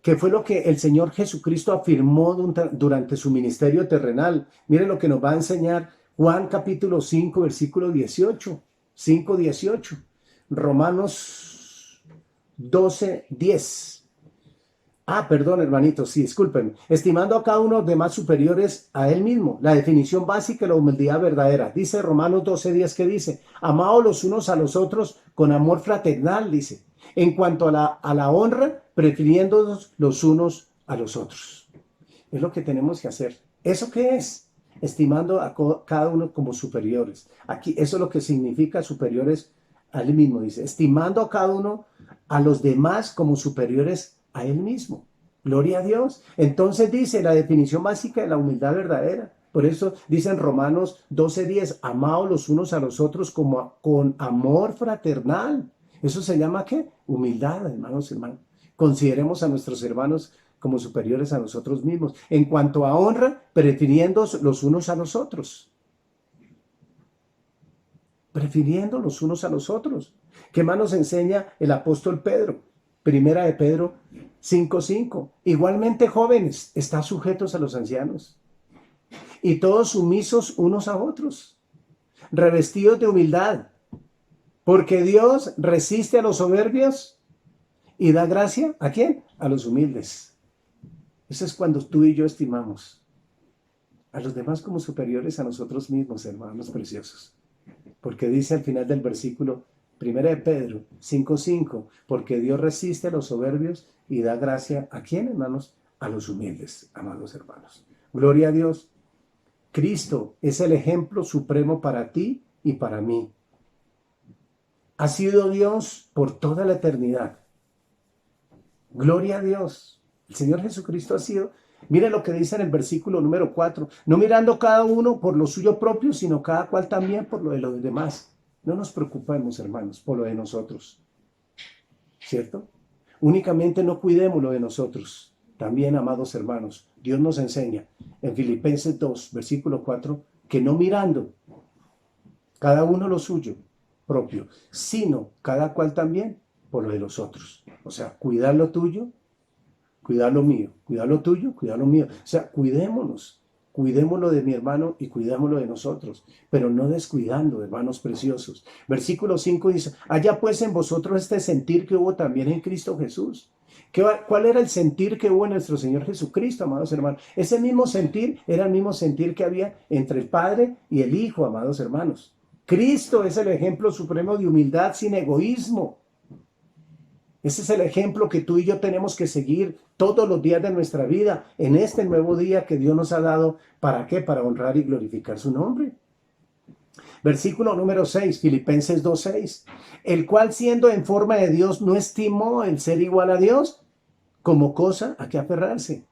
que fue lo que el Señor Jesucristo afirmó durante su ministerio terrenal. Mire lo que nos va a enseñar Juan capítulo 5, versículo 18. 5, 18. Romanos 12, 10. Perdón, hermanitos, sí, discúlpenme. Estimando a cada uno de los demás superiores a él mismo. La definición básica de la humildad verdadera. Dice Romanos 12, 10, que dice, amaos los unos a los otros con amor fraternal, dice. En cuanto a la honra, prefiriéndonos los unos a los otros. Es lo que tenemos que hacer. ¿Eso qué es? Estimando a cada uno como superiores. Aquí, eso es lo que significa superiores a él mismo, dice. Estimando a cada uno a los demás como superiores a él mismo. Gloria a Dios. Entonces dice la definición básica de la humildad verdadera. Por eso dice en Romanos 12:10, amaos los unos a los otros como con amor fraternal. ¿Eso se llama qué? Humildad, hermanos. Consideremos a nuestros hermanos como superiores a nosotros mismos. En cuanto a honra, prefiriendo los unos a los otros. Prefiriendo los unos a los otros. ¿Qué más nos enseña el apóstol Pedro? Primera de Pedro 5:5. Igualmente, jóvenes, están sujetos a los ancianos. Y todos sumisos unos a otros. Revestidos de humildad. Porque Dios resiste a los soberbios y da gracia, ¿a quién? A los humildes. Eso es cuando tú y yo estimamos a los demás como superiores a nosotros mismos, hermanos preciosos. Porque dice al final del versículo, 1 de Pedro 5:5, porque Dios resiste a los soberbios y da gracia, ¿a quién, hermanos? A los humildes, amados hermanos. Gloria a Dios. Cristo es el ejemplo supremo para ti y para mí. Ha sido Dios por toda la eternidad. Gloria a Dios. El Señor Jesucristo ha sido, mire lo que dice en el versículo número 4, no mirando cada uno por lo suyo propio, sino cada cual también por lo de los demás. No nos preocupemos, hermanos, por lo de nosotros. ¿Cierto? Únicamente no cuidemos lo de nosotros. También, amados hermanos, Dios nos enseña en Filipenses 2, versículo 4, que no mirando cada uno lo suyo propio, sino cada cual también por lo de los otros. O sea, cuidar lo tuyo, cuidar lo mío, cuidar lo tuyo, cuidar lo mío. O sea, cuidémoslo de mi hermano y cuidámoslo de nosotros, pero no descuidando, hermanos preciosos. Versículo 5 dice, haya pues en vosotros este sentir que hubo también en Cristo Jesús. ¿Cuál era el sentir que hubo en nuestro Señor Jesucristo, amados hermanos? Ese mismo sentir era el mismo sentir que había entre el Padre y el Hijo, amados hermanos. Cristo es el ejemplo supremo de humildad sin egoísmo. Ese es el ejemplo que tú y yo tenemos que seguir todos los días de nuestra vida, en este nuevo día que Dios nos ha dado. ¿Para qué? Para honrar y glorificar su nombre. Versículo número 6, Filipenses 2:6. El cual siendo en forma de Dios no estimó el ser igual a Dios como cosa a que aferrarse.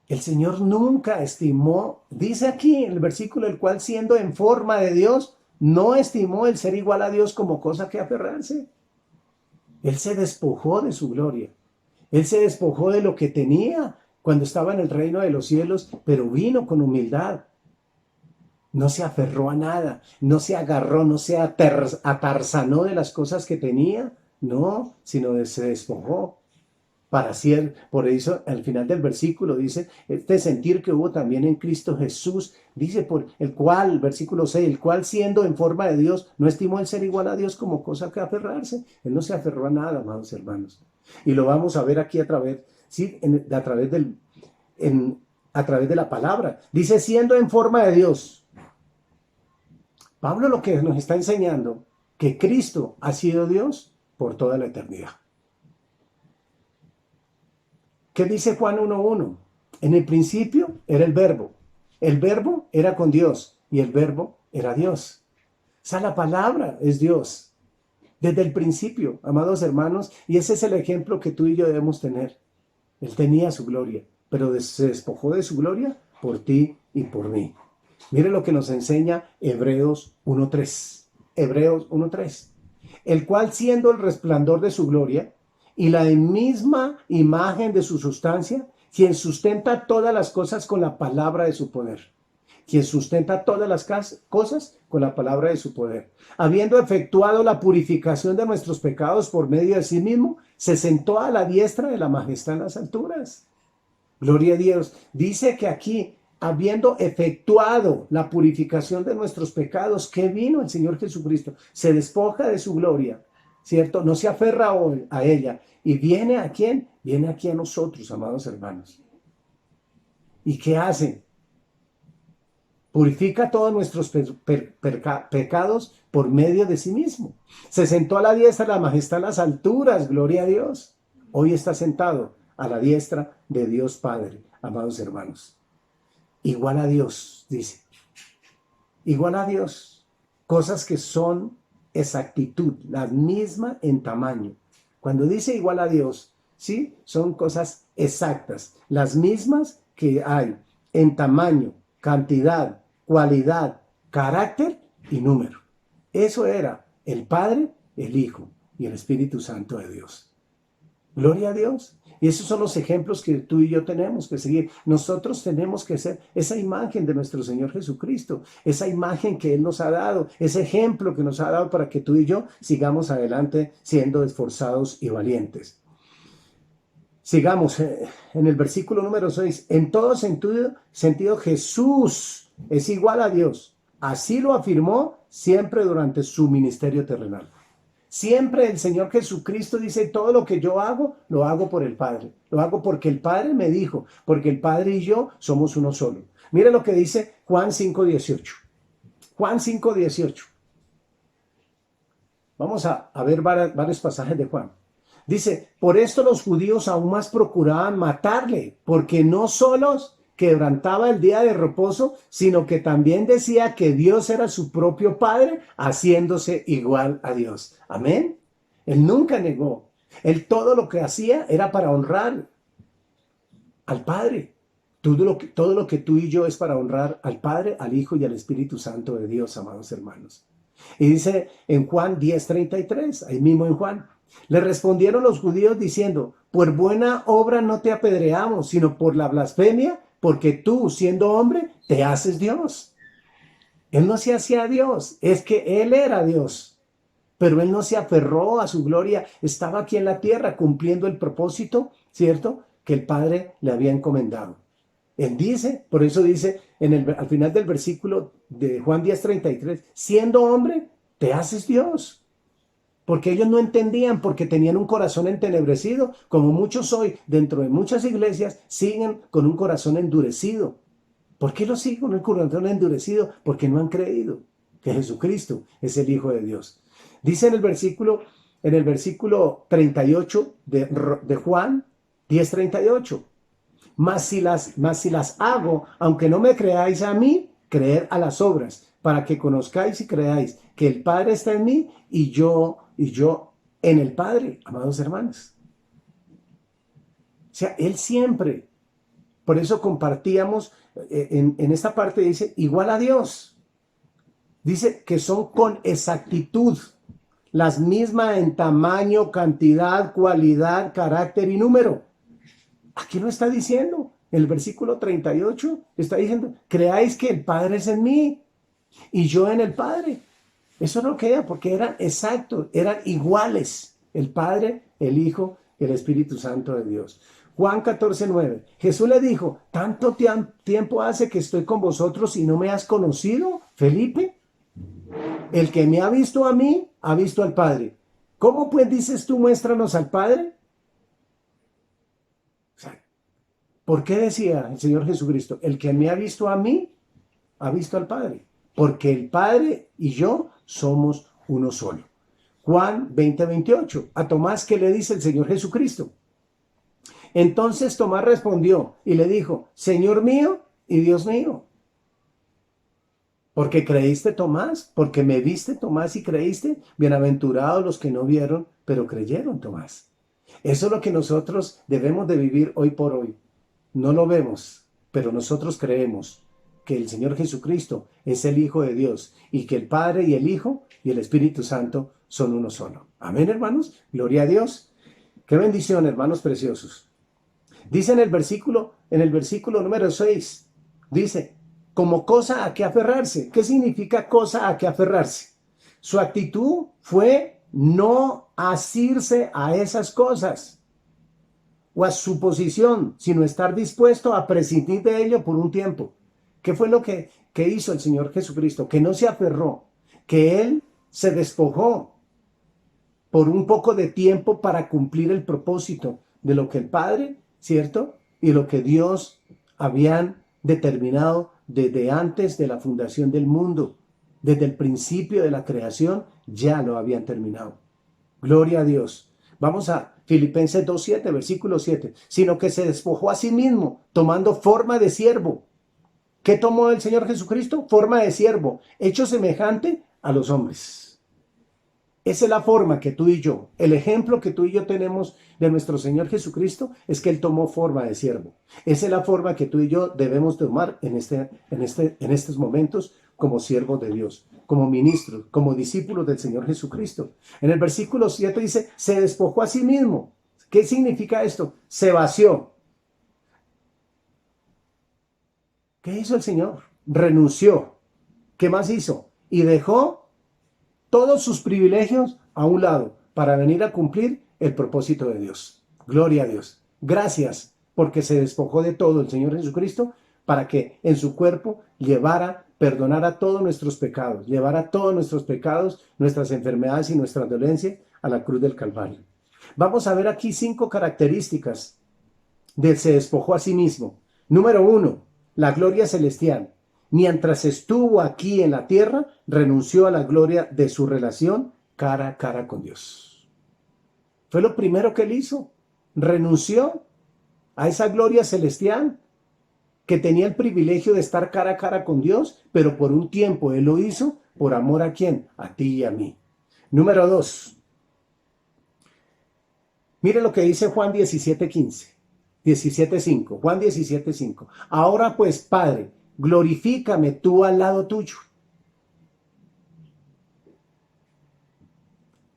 El Señor nunca estimó, dice aquí en el versículo, el cual siendo en forma de Dios no estimó el ser igual a Dios como cosa a que aferrarse. Él se despojó de su gloria. Él se despojó de lo que tenía cuando estaba en el reino de los cielos, pero vino con humildad. No se aferró a nada, no se agarró, no se atarzanó de las cosas que tenía, no, sino se despojó para ser. Por eso al final del versículo dice, este sentir que hubo también en Cristo Jesús, dice por el cual, versículo 6, el cual siendo en forma de Dios, no estimó el ser igual a Dios como cosa que aferrarse. Él no se aferró a nada, amados hermanos. Y lo vamos a ver aquí a través, ¿sí? a través de la palabra. Dice, siendo en forma de Dios. Pablo lo que nos está enseñando, que Cristo ha sido Dios por toda la eternidad. ¿Qué dice Juan 1:1? En el principio era el verbo era con Dios y el verbo era Dios. O sea, la palabra es Dios. Desde el principio, amados hermanos, y ese es el ejemplo que tú y yo debemos tener. Él tenía su gloria, pero se despojó de su gloria por ti y por mí. Mire lo que nos enseña Hebreos 1:3. Hebreos 1:3. El cual siendo el resplandor de su gloria y la misma imagen de su sustancia, quien sustenta todas las cosas con la palabra de su poder. quien sustenta todas las cosas con la palabra de su poder. Habiendo efectuado la purificación de nuestros pecados por medio de sí mismo, se sentó a la diestra de la majestad en las alturas. Gloria a Dios. Dice que aquí, habiendo efectuado la purificación de nuestros pecados, ¿qué vino el Señor Jesucristo? Se despoja de su gloria, ¿cierto? No se aferra a ella. ¿Y viene a quién? Viene aquí a nosotros, amados hermanos. ¿Y qué hace? Purifica todos nuestros pecados por medio de sí mismo. Se sentó a la diestra de la majestad en las alturas, gloria a Dios. Hoy está sentado a la diestra de Dios Padre, amados hermanos. Igual a Dios, dice. Igual a Dios. Cosas que son exactitud, las mismas en tamaño. Cuando dice igual a Dios, ¿sí? Son cosas exactas, las mismas que hay en tamaño, cantidad, cualidad, carácter y número. Eso era el Padre, el Hijo y el Espíritu Santo de Dios. Gloria a Dios. Y esos son los ejemplos que tú y yo tenemos que seguir. Nosotros tenemos que ser esa imagen de nuestro Señor Jesucristo, esa imagen que Él nos ha dado, ese ejemplo que nos ha dado para que tú y yo sigamos adelante siendo esforzados y valientes. Sigamos en el versículo número 6. En todo sentido, Jesús es igual a Dios. Así lo afirmó siempre durante su ministerio terrenal. Siempre el Señor Jesucristo dice, todo lo que yo hago, lo hago por el Padre. Lo hago porque el Padre me dijo, porque el Padre y yo somos uno solo. Mire lo que dice Juan 5:18. Juan 5:18. Vamos a ver varios pasajes de Juan. Dice, por esto los judíos aún más procuraban matarle, porque no solos quebrantaba el día de reposo, sino que también decía que Dios era su propio Padre, haciéndose igual a Dios. Amén. Él nunca negó. Él todo lo que hacía era para honrar al Padre. Todo lo que tú y yo es para honrar al Padre, al Hijo y al Espíritu Santo de Dios, amados hermanos. Y dice en Juan 10:33, ahí mismo en Juan, le respondieron los judíos diciendo, por buena obra no te apedreamos, sino por la blasfemia, porque tú, siendo hombre, te haces Dios. Él no se hacía Dios, es que Él era Dios. Pero Él no se aferró a su gloria, estaba aquí en la tierra cumpliendo el propósito, ¿cierto?, que el Padre le había encomendado. Él dice, por eso dice al final del versículo de Juan 10:33, siendo hombre, te haces Dios. Porque ellos no entendían, porque tenían un corazón entenebrecido, como muchos hoy dentro de muchas iglesias siguen con un corazón endurecido. ¿Por qué lo siguen con un corazón endurecido? Porque no han creído que Jesucristo es el Hijo de Dios. Dice en el versículo 38 de Juan 10:38, mas si las hago, aunque no me creáis a mí, creed a las obras, para que conozcáis y creáis que el Padre está en mí y yo en el Padre, amados hermanos. O sea, Él siempre, por eso compartíamos, en esta parte dice, igual a Dios. Dice que son con exactitud, las mismas en tamaño, cantidad, cualidad, carácter y número. Aquí lo está diciendo, en el versículo 38, está diciendo, creáis que el Padre es en mí y yo en el Padre. Eso no queda porque eran exactos, eran iguales, el Padre, el Hijo y el Espíritu Santo de Dios. Juan 14:9, Jesús le dijo, ¿tanto tiempo hace que estoy con vosotros y no me has conocido, Felipe? El que me ha visto a mí, ha visto al Padre. ¿Cómo pues dices tú, muéstranos al Padre? O sea, ¿por qué decía el Señor Jesucristo, el que me ha visto a mí, ha visto al Padre? Porque el Padre y yo somos uno solo. Juan 20:28, a Tomás, ¿qué le dice el Señor Jesucristo? Entonces Tomás respondió y le dijo, Señor mío y Dios mío. Porque creíste, Tomás, porque me viste, Tomás, y creíste, bienaventurados los que no vieron, pero creyeron, Tomás. Eso es lo que nosotros debemos de vivir hoy por hoy. No lo vemos, pero nosotros creemos que el Señor Jesucristo es el Hijo de Dios y que el Padre y el Hijo y el Espíritu Santo son uno solo. Amén, hermanos. Gloria a Dios. Qué bendición, hermanos preciosos. Dice en el versículo número 6, dice, como cosa a que aferrarse. ¿Qué significa cosa a que aferrarse? Su actitud fue no asirse a esas cosas o a su posición, sino estar dispuesto a prescindir de ello por un tiempo. ¿Qué fue lo que hizo el Señor Jesucristo? Que no se aferró, que Él se despojó por un poco de tiempo para cumplir el propósito de lo que el Padre, ¿cierto? Y lo que Dios habían determinado desde antes de la fundación del mundo, desde el principio de la creación, ya lo habían terminado. Gloria a Dios. Vamos a Filipenses 2:7, versículo 7. Sino que se despojó a sí mismo, tomando forma de siervo. ¿Qué tomó el Señor Jesucristo? Forma de siervo, hecho semejante a los hombres. Esa es la forma que tú y yo, el ejemplo que tú y yo tenemos de nuestro Señor Jesucristo es que Él tomó forma de siervo. Esa es la forma que tú y yo debemos tomar en estos momentos como siervos de Dios, como ministros, como discípulos del Señor Jesucristo. En el versículo 7 dice, se despojó a sí mismo. ¿Qué significa esto? Se vació. ¿Qué hizo el Señor? Renunció. ¿Qué más hizo? Y dejó todos sus privilegios a un lado para venir a cumplir el propósito de Dios. Gloria a Dios. Gracias porque se despojó de todo el Señor Jesucristo para que en su cuerpo perdonara todos nuestros pecados, llevara todos nuestros pecados, nuestras enfermedades y nuestras dolencias a la cruz del Calvario. Vamos a ver aquí 5 características del se despojó a sí mismo. Número 1, la gloria celestial. Mientras estuvo aquí en la tierra, renunció a la gloria de su relación cara a cara con Dios. Fue lo primero que él hizo. Renunció a esa gloria celestial que tenía el privilegio de estar cara a cara con Dios, pero por un tiempo él lo hizo por amor a ¿quién? A ti y a mí. Número 2. Mire lo que dice Juan 17:15. 17:5. Juan 17:5. Ahora pues, Padre, glorifícame tú al lado tuyo,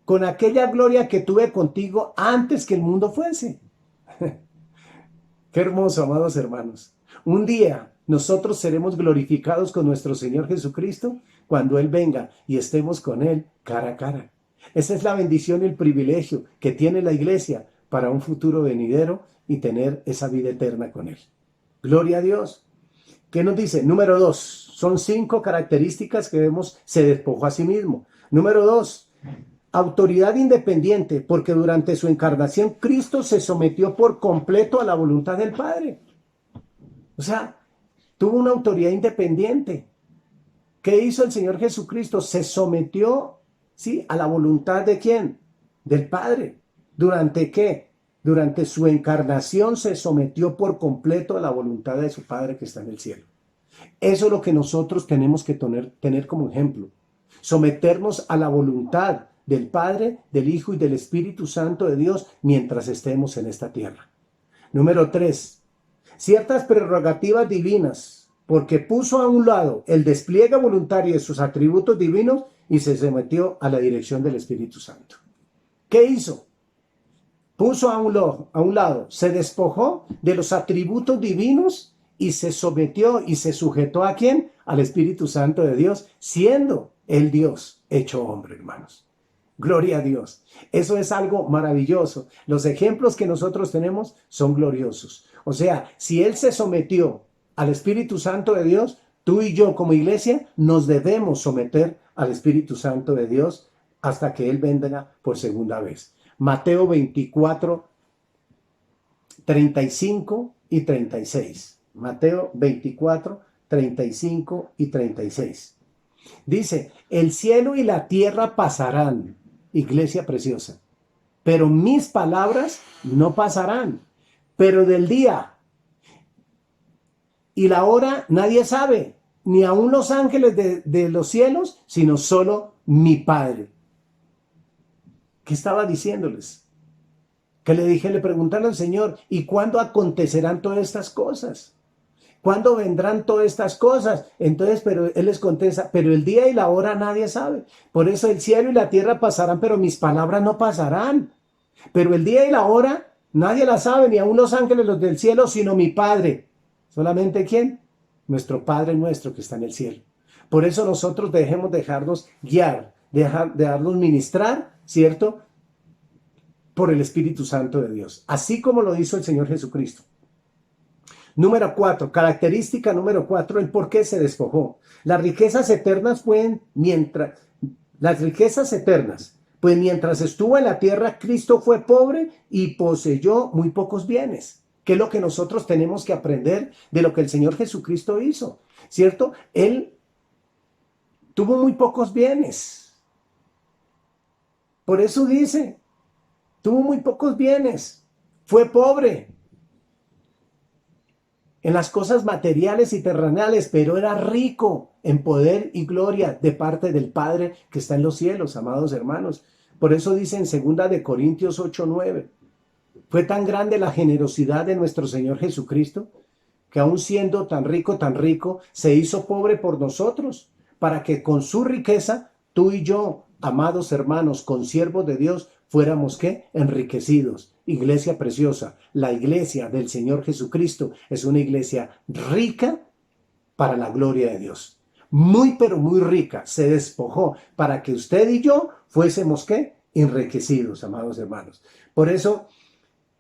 con aquella gloria que tuve contigo antes que el mundo fuese. Qué hermoso, amados hermanos. Un día nosotros seremos glorificados con nuestro Señor Jesucristo cuando Él venga y estemos con Él cara a cara. Esa es la bendición y el privilegio que tiene la iglesia para un futuro venidero y tener esa vida eterna con Él. Gloria a Dios. ¿Qué nos dice? Número 2, son 5 características que vemos, se despojó a sí mismo. Número 2, autoridad independiente, porque durante su encarnación Cristo se sometió por completo a la voluntad del Padre. O sea, tuvo una autoridad independiente. ¿Qué hizo el Señor Jesucristo? Se sometió, ¿sí?, a la voluntad ¿de quién? Del Padre. ¿Durante qué? Durante su encarnación se sometió por completo a la voluntad de su Padre que está en el cielo. Eso es lo que nosotros tenemos que tener como ejemplo. Someternos a la voluntad del Padre, del Hijo y del Espíritu Santo de Dios mientras estemos en esta tierra. Número 3. Ciertas prerrogativas divinas, porque puso a un lado el despliegue voluntario de sus atributos divinos y se sometió a la dirección del Espíritu Santo. ¿Qué hizo? Puso a un lado, se despojó de los atributos divinos y se sometió y se sujetó ¿a quién? Al Espíritu Santo de Dios, siendo el Dios hecho hombre, hermanos. Gloria a Dios. Eso es algo maravilloso. Los ejemplos que nosotros tenemos son gloriosos. O sea, si Él se sometió al Espíritu Santo de Dios, tú y yo como iglesia nos debemos someter al Espíritu Santo de Dios hasta que Él venga por segunda vez. Mateo 24, 35 y 36. Mateo 24, 35 y 36. Dice, el cielo y la tierra pasarán, iglesia preciosa, pero mis palabras no pasarán. Pero del día y la hora nadie sabe, ni aun los ángeles de los cielos, sino solo mi Padre. ¿Qué estaba diciéndoles? Que le preguntaron al Señor, ¿y cuándo acontecerán todas estas cosas? ¿Cuándo vendrán todas estas cosas? Entonces, pero Él les contesta, pero el día y la hora nadie sabe. Por eso el cielo y la tierra pasarán, pero mis palabras no pasarán. Pero el día y la hora nadie la sabe, ni aun los ángeles los del cielo, sino mi Padre. ¿Solamente quién? nuestro Padre nuestro que está en el cielo. Por eso nosotros dejemos dejarnos guiar, dejarnos ministrar, ¿cierto? Por el Espíritu Santo de Dios, así como lo hizo el Señor Jesucristo. Número 4, característica número 4, el por qué se despojó. Las riquezas eternas, pues mientras estuvo en la tierra, Cristo fue pobre y poseyó muy pocos bienes, que es lo que nosotros tenemos que aprender de lo que el Señor Jesucristo hizo, ¿cierto? Él tuvo muy pocos bienes. Por eso dice, tuvo muy pocos bienes, fue pobre en las cosas materiales y terrenales, pero era rico en poder y gloria de parte del Padre que está en los cielos, amados hermanos. Por eso dice en 2 de Corintios 8:9, fue tan grande la generosidad de nuestro Señor Jesucristo, que aun siendo tan rico, se hizo pobre por nosotros, para que con su riqueza, tú y yo, amados hermanos, consiervos de Dios, fuéramos, ¿qué? Enriquecidos. Iglesia preciosa, la iglesia del Señor Jesucristo es una iglesia rica para la gloria de Dios. Muy, pero muy rica. Se despojó para que usted y yo fuésemos, ¿qué? Enriquecidos, amados hermanos. Por eso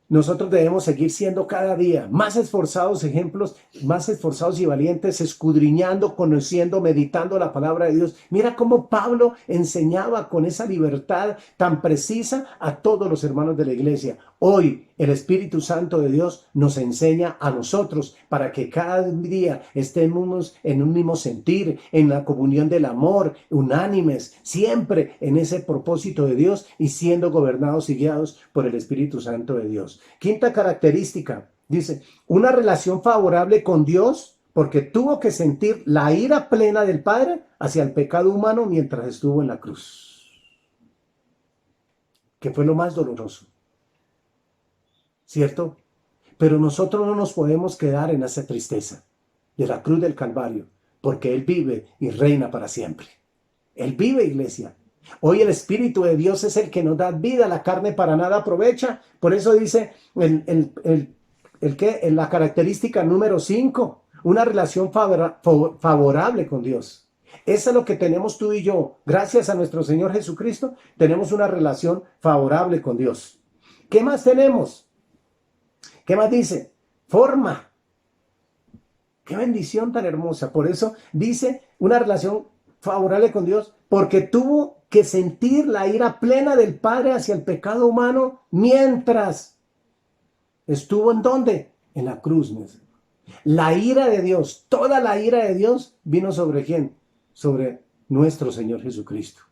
nosotros debemos seguir siendo cada día más esforzados ejemplos, más esforzados y valientes, escudriñando, conociendo, meditando la palabra de Dios. Mira cómo Pablo enseñaba con esa libertad tan precisa a todos los hermanos de la iglesia. Hoy el Espíritu Santo de Dios nos enseña a nosotros para que cada día estemos en un mismo sentir, en la comunión del amor, unánimes, siempre en ese propósito de Dios y siendo gobernados y guiados por el Espíritu Santo de Dios. Quinta característica, dice, una relación favorable con Dios porque tuvo que sentir la ira plena del Padre hacia el pecado humano mientras estuvo en la cruz, que fue lo más doloroso. ¿Cierto? Pero nosotros no nos podemos quedar en esa tristeza de la cruz del Calvario, porque Él vive y reina para siempre. Él vive, iglesia. Hoy el Espíritu de Dios es el que nos da vida, la carne para nada aprovecha. Por eso dice en la característica número 5, una relación favorable con Dios. Eso es lo que tenemos tú y yo. Gracias a nuestro Señor Jesucristo, tenemos una relación favorable con Dios. ¿Qué más tenemos? ¿Qué más dice? Forma. Qué bendición tan hermosa. Por eso dice una relación favorable con Dios, porque tuvo que sentir la ira plena del Padre hacia el pecado humano mientras estuvo ¿en dónde? En la cruz. La ira de Dios, toda la ira de Dios vino sobre ¿quién? Sobre nuestro Señor Jesucristo.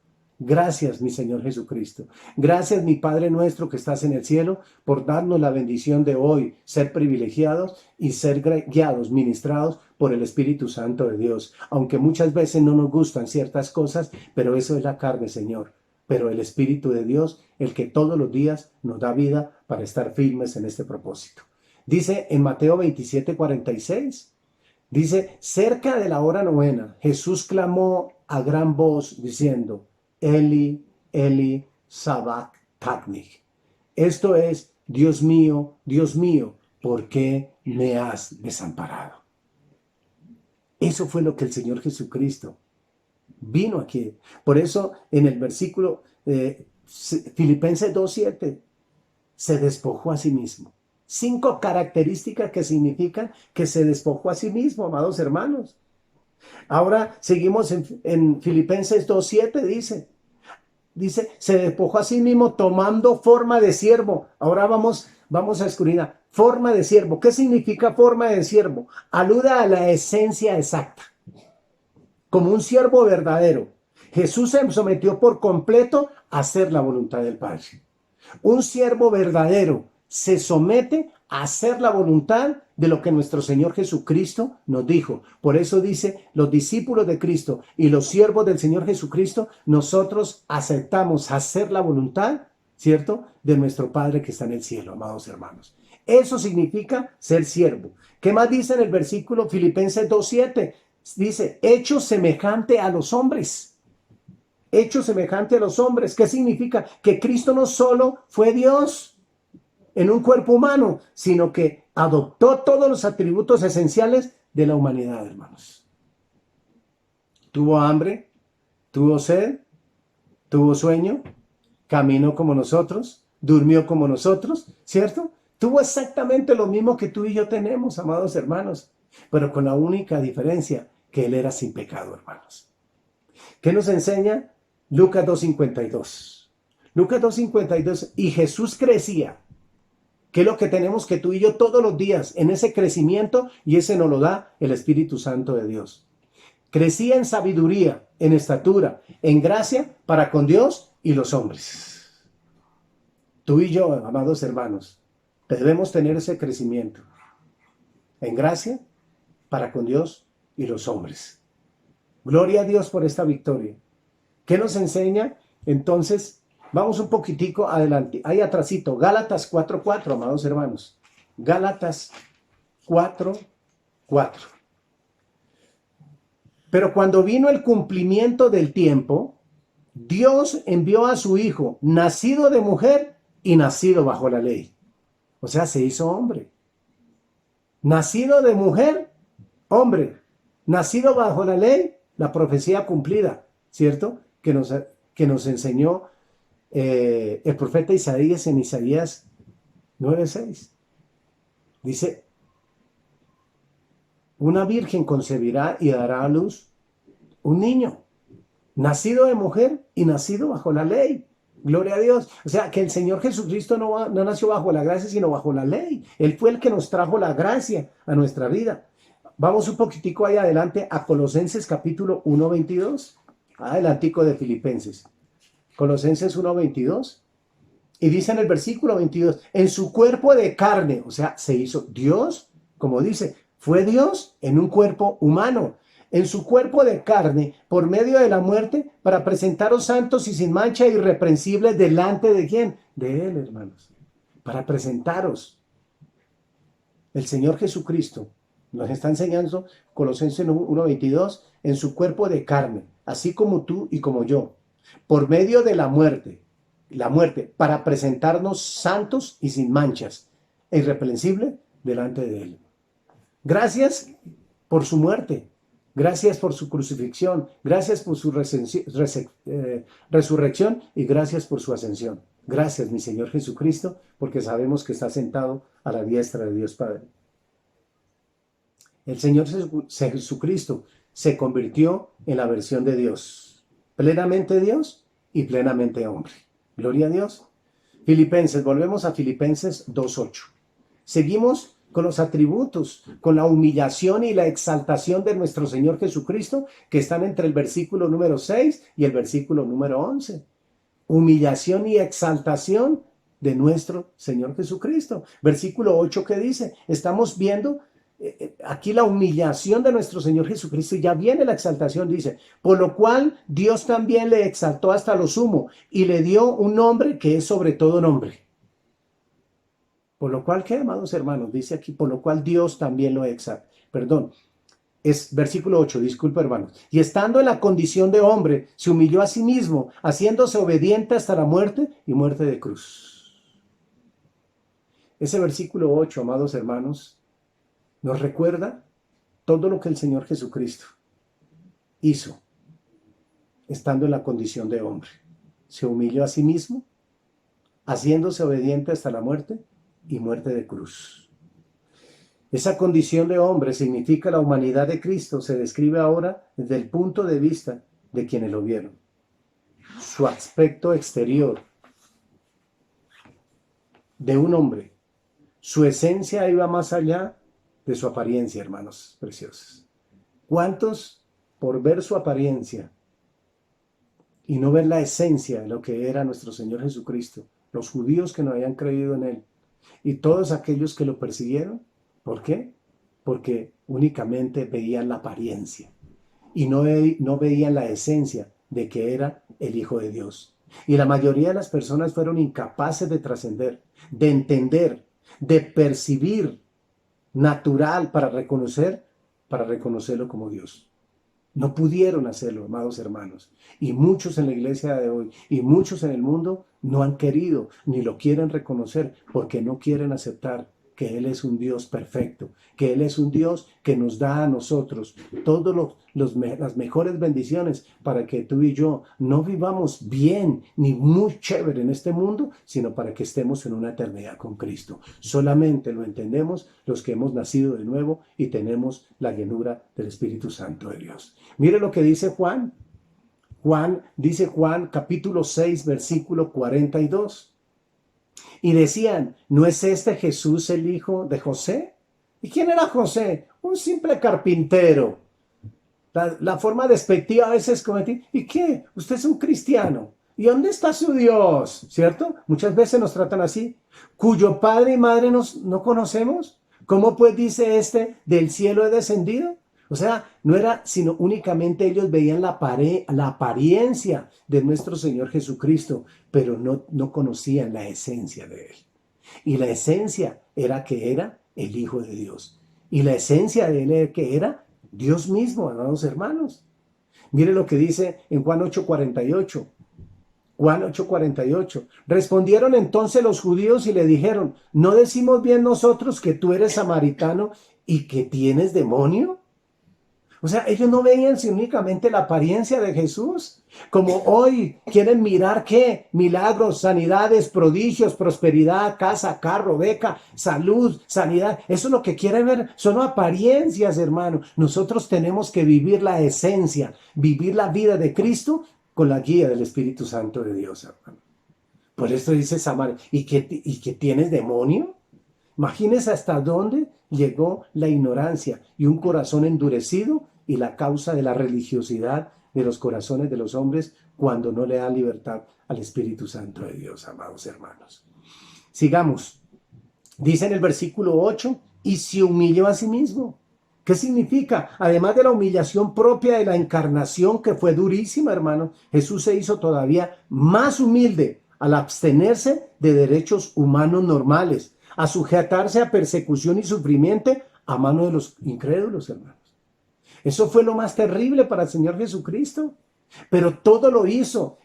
Gracias, mi Señor Jesucristo. Gracias, mi Padre nuestro que estás en el cielo, por darnos la bendición de hoy, ser privilegiados y ser guiados, ministrados por el Espíritu Santo de Dios. Aunque muchas veces no nos gustan ciertas cosas, pero eso es la carne, Señor. Pero el Espíritu de Dios, el que todos los días nos da vida para estar firmes en este propósito. Dice en Mateo 27:46, dice, cerca de la hora novena, Jesús clamó a gran voz diciendo, Eli, Eli, sabactani. Esto es, Dios mío, ¿por qué me has desamparado? Eso fue lo que el Señor Jesucristo vino aquí. Por eso en el versículo Filipenses 2:7 se despojó a sí mismo. 5 características que significan que se despojó a sí mismo, amados hermanos. Ahora seguimos en Filipenses 2:7, dice, se despojó a sí mismo tomando forma de siervo. Ahora vamos a escudriñar. Forma de siervo. ¿Qué significa forma de siervo? Aluda a la esencia exacta. Como un siervo verdadero. Jesús se sometió por completo a hacer la voluntad del Padre. Un siervo verdadero se somete a hacer la voluntad de lo que nuestro Señor Jesucristo nos dijo. Por eso dice, los discípulos de Cristo y los siervos del Señor Jesucristo, nosotros aceptamos hacer la voluntad, ¿cierto?, de nuestro Padre que está en el cielo, amados hermanos. Eso significa ser siervo. ¿Qué más dice en el versículo Filipenses 2:7? Dice, hecho semejante a los hombres. Hecho semejante a los hombres. ¿Qué significa? Que Cristo no solo fue Dios en un cuerpo humano, sino que adoptó todos los atributos esenciales de la humanidad, hermanos. Tuvo hambre, tuvo sed, tuvo sueño, caminó como nosotros, durmió como nosotros, ¿cierto? Tuvo exactamente lo mismo que tú y yo tenemos, amados hermanos, pero con la única diferencia que Él era sin pecado, hermanos. ¿Qué nos enseña? Lucas 2:52. Lucas 2:52, y Jesús crecía, que es lo que tenemos que tú y yo todos los días, en ese crecimiento, y ese nos lo da el Espíritu Santo de Dios. Crecía en sabiduría, en estatura, en gracia para con Dios y los hombres. Tú y yo, amados hermanos, debemos tener ese crecimiento en gracia para con Dios y los hombres. Gloria a Dios por esta victoria. ¿Qué nos enseña? Entonces, vamos un poquitico adelante. Ahí atrásito, Gálatas 4:4, amados hermanos. Gálatas 4:4. Pero cuando vino el cumplimiento del tiempo, Dios envió a su Hijo, nacido de mujer y nacido bajo la ley. O sea, se hizo hombre. Nacido de mujer, hombre. Nacido bajo la ley, la profecía cumplida, ¿cierto? Que nos enseñó el profeta Isaías en Isaías 9:6. Dice, una virgen concebirá y dará a luz un niño, nacido de mujer y nacido bajo la ley. Gloria a Dios. O sea, que el Señor Jesucristo no nació bajo la gracia, sino bajo la ley. Él fue el que nos trajo la gracia a nuestra vida. Vamos un poquitico ahí adelante a Colosenses capítulo 1:22. Adelantico de Filipenses. Colosenses 1:22. Y dice en el versículo 22, en su cuerpo de carne, o sea, se hizo Dios, como dice, fue Dios en un cuerpo humano, en su cuerpo de carne, por medio de la muerte, para presentaros santos y sin mancha e irreprensibles delante de ¿quién? De Él, hermanos. Para presentaros. El Señor Jesucristo nos está enseñando, Colosenses 1:22, en su cuerpo de carne, así como tú y como yo, por medio de la muerte, para presentarnos santos y sin manchas, e irreprensibles delante de Él. Gracias por su muerte, gracias por su crucifixión, gracias por su resurrección y gracias por su ascensión. Gracias, mi Señor Jesucristo, porque sabemos que está sentado a la diestra de Dios Padre. El Señor Jesucristo se convirtió en la versión de Dios, plenamente Dios y plenamente hombre. Gloria a Dios. Filipenses, volvemos a Filipenses 2:8. Seguimos con los atributos, con la humillación y la exaltación de nuestro Señor Jesucristo, que están entre el versículo número 6 y el versículo número 11. Humillación y exaltación de nuestro Señor Jesucristo. Versículo 8 que dice, estamos viendo aquí la humillación de nuestro Señor Jesucristo y ya viene la exaltación, dice, por lo cual Dios también le exaltó hasta lo sumo y le dio un nombre que es sobre todo nombre. Por lo cual, ¿qué, amados hermanos? Dice aquí, por lo cual Dios también lo exaltó. Perdón, es versículo 8, disculpa hermanos. Y estando en la condición de hombre, se humilló a sí mismo, haciéndose obediente hasta la muerte y muerte de cruz. Ese versículo 8, amados hermanos, nos recuerda todo lo que el Señor Jesucristo hizo, estando en la condición de hombre. Se humilló a sí mismo, haciéndose obediente hasta la muerte y muerte de cruz. Esa condición de hombre significa la humanidad de Cristo, se describe ahora desde el punto de vista de quienes lo vieron. Su aspecto exterior de un hombre, su esencia iba más allá de su apariencia, hermanos preciosos. ¿Cuántos, por ver su apariencia y no ver la esencia de lo que era nuestro Señor Jesucristo, los judíos que no habían creído en Él y todos aquellos que lo persiguieron? ¿Por qué? Porque únicamente veían la apariencia y no veían la esencia de que era el Hijo de Dios. Y la mayoría de las personas fueron incapaces de trascender, de entender, de percibir natural para reconocerlo como Dios. No pudieron hacerlo, amados hermanos. Y muchos en la iglesia de hoy y muchos en el mundo no han querido ni lo quieren reconocer porque no quieren aceptar que Él es un Dios perfecto, que Él es un Dios que nos da a nosotros todas las mejores bendiciones para que tú y yo no vivamos bien ni muy chévere en este mundo, sino para que estemos en una eternidad con Cristo. Solamente lo entendemos los que hemos nacido de nuevo y tenemos la llenura del Espíritu Santo de Dios. Mire lo que dice Juan. Dice Juan capítulo 6, versículo 42. Y decían, ¿no es este Jesús el hijo de José? ¿Y quién era José? Un simple carpintero. La forma despectiva a veces como decir, ¿y qué? Usted es un cristiano. ¿Y dónde está su Dios? ¿Cierto? Muchas veces nos tratan así. ¿Cuyo padre y madre no conocemos? ¿Cómo pues dice este, del cielo he descendido? O sea, no era sino únicamente ellos veían la apariencia de nuestro Señor Jesucristo, pero no conocían la esencia de Él. Y la esencia era que era el Hijo de Dios. Y la esencia de Él era que era Dios mismo, amados hermanos. Mire lo que dice en Juan 8:48. Juan 8:48. Respondieron entonces los judíos y le dijeron, ¿no decimos bien nosotros que tú eres samaritano y que tienes demonio? O sea, ellos no veían sino únicamente la apariencia de Jesús. Como hoy quieren mirar qué, milagros, sanidades, prodigios, prosperidad, casa, carro, beca, salud, sanidad. Eso es lo que quieren ver, son apariencias, hermano. Nosotros tenemos que vivir la esencia, vivir la vida de Cristo con la guía del Espíritu Santo de Dios, hermano. Por eso dice Samaria, ¿y que tienes demonio? Imagínense hasta dónde llegó la ignorancia y un corazón endurecido y la causa de la religiosidad de los corazones de los hombres cuando no le dan libertad al Espíritu Santo de Dios, amados hermanos. Sigamos. Dice en el versículo 8, y se humilló a sí mismo. ¿Qué significa? Además de la humillación propia de la encarnación, que fue durísima, hermano, Jesús se hizo todavía más humilde al abstenerse de derechos humanos normales, a sujetarse a persecución y sufrimiento a mano de los incrédulos, hermanos. Eso fue lo más terrible para el Señor Jesucristo. Pero todo lo hizo,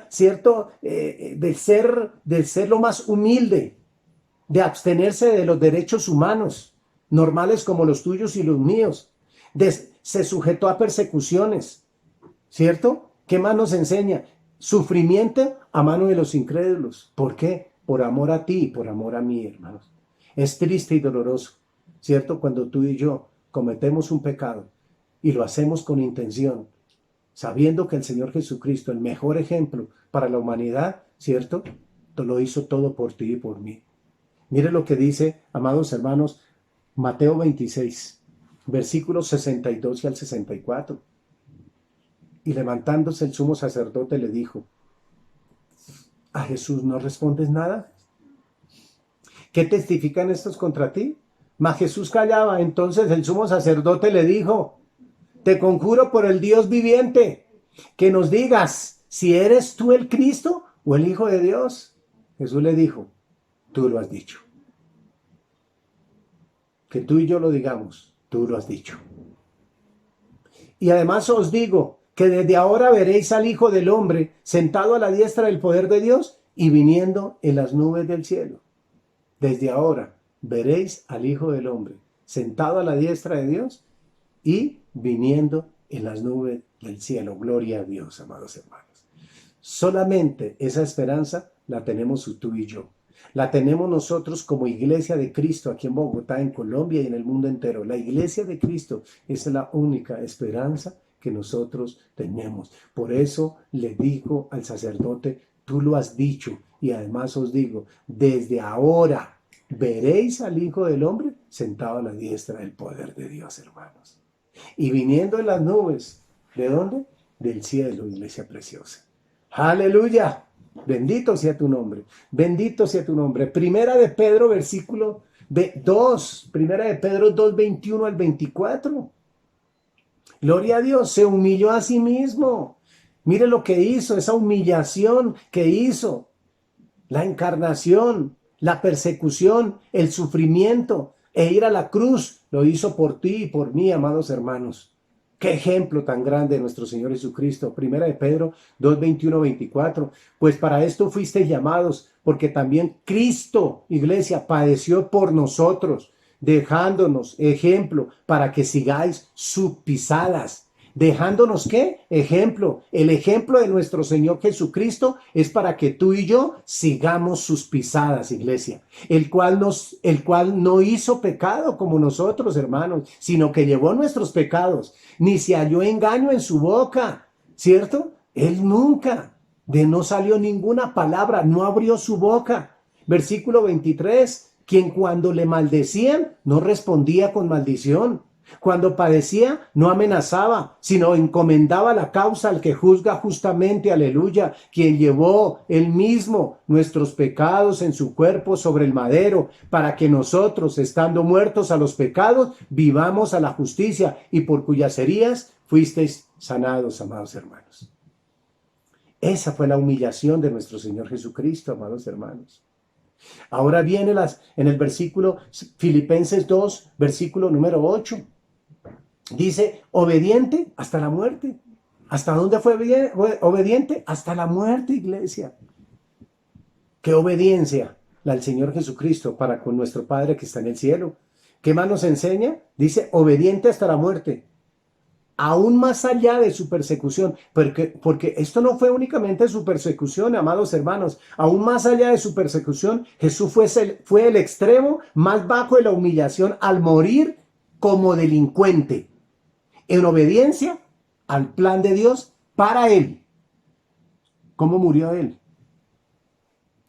¿cierto? De ser lo más humilde, de abstenerse de los derechos humanos, normales como los tuyos y los míos. Se sujetó a persecuciones, ¿cierto? ¿Qué más nos enseña? Sufrimiento a mano de los incrédulos. ¿Por qué? Por amor a ti y por amor a mí, hermanos. Es triste y doloroso, ¿cierto? Cuando tú y yo cometemos un pecado y lo hacemos con intención, sabiendo que el Señor Jesucristo, el mejor ejemplo para la humanidad, ¿cierto? Lo hizo todo por ti y por mí. Mire lo que dice, amados hermanos, Mateo 26, versículos 62 y al 64. Y levantándose el sumo sacerdote le dijo, ¿a Jesús no respondes nada? ¿Qué testifican estos contra ti? Mas Jesús callaba. Entonces el sumo sacerdote le dijo, te conjuro por el Dios viviente, que nos digas si eres tú el Cristo o el Hijo de Dios. Jesús le dijo, tú lo has dicho. Que tú y yo lo digamos, tú lo has dicho. Y además os digo que desde ahora veréis al Hijo del Hombre sentado a la diestra del poder de Dios y viniendo en las nubes del cielo. Desde ahora veréis al Hijo del Hombre sentado a la diestra de Dios y viniendo en las nubes del cielo. Gloria a Dios, amados hermanos. Solamente esa esperanza la tenemos tú y yo. La tenemos nosotros como Iglesia de Cristo aquí en Bogotá, en Colombia y en el mundo entero. La Iglesia de Cristo es la única esperanza que nosotros tenemos. Por eso le dijo al sacerdote, tú lo has dicho, y además os digo, desde ahora veréis al Hijo del Hombre sentado a la diestra del poder de Dios, hermanos. Y viniendo en las nubes, ¿de dónde? Del cielo, iglesia preciosa. ¡Aleluya! Bendito sea tu nombre, bendito sea tu nombre. Primera de Pedro, versículo 2, Primera de Pedro 2, 21 al 24. Gloria a Dios, se humilló a sí mismo. Mire lo que hizo, esa humillación que hizo. La encarnación, la persecución, el sufrimiento e ir a la cruz, lo hizo por ti y por mí, amados hermanos. Qué ejemplo tan grande de nuestro Señor Jesucristo. Primera de Pedro 2, 21, 24. Pues para esto fuisteis llamados, porque también Cristo, iglesia, padeció por nosotros, dejándonos ejemplo para que sigáis sus pisadas. ¿Dejándonos qué? Ejemplo. El ejemplo de nuestro Señor Jesucristo es para que tú y yo sigamos sus pisadas, iglesia. El cual no hizo pecado como nosotros, hermanos, sino que llevó nuestros pecados. Ni se halló engaño en su boca, ¿cierto? Él nunca, no salió ninguna palabra, no abrió su boca. Versículo 23, quien cuando le maldecían no respondía con maldición. Cuando padecía, no amenazaba, sino encomendaba la causa al que juzga justamente, aleluya, quien llevó él mismo nuestros pecados en su cuerpo sobre el madero, para que nosotros, estando muertos a los pecados, vivamos a la justicia, y por cuyas heridas fuisteis sanados, amados hermanos. Esa fue la humillación de nuestro Señor Jesucristo, amados hermanos. Ahora viene en el versículo Filipenses 2, versículo número 8. Dice, obediente hasta la muerte. ¿Hasta dónde fue obediente? Hasta la muerte, iglesia. ¿Qué obediencia? La del Señor Jesucristo para con nuestro Padre que está en el cielo. ¿Qué más nos enseña? Dice, obediente hasta la muerte. Aún más allá de su persecución, porque esto no fue únicamente su persecución, amados hermanos, aún más allá de su persecución, Jesús fue el extremo más bajo de la humillación al morir como delincuente, en obediencia al plan de Dios para él. ¿Cómo murió él?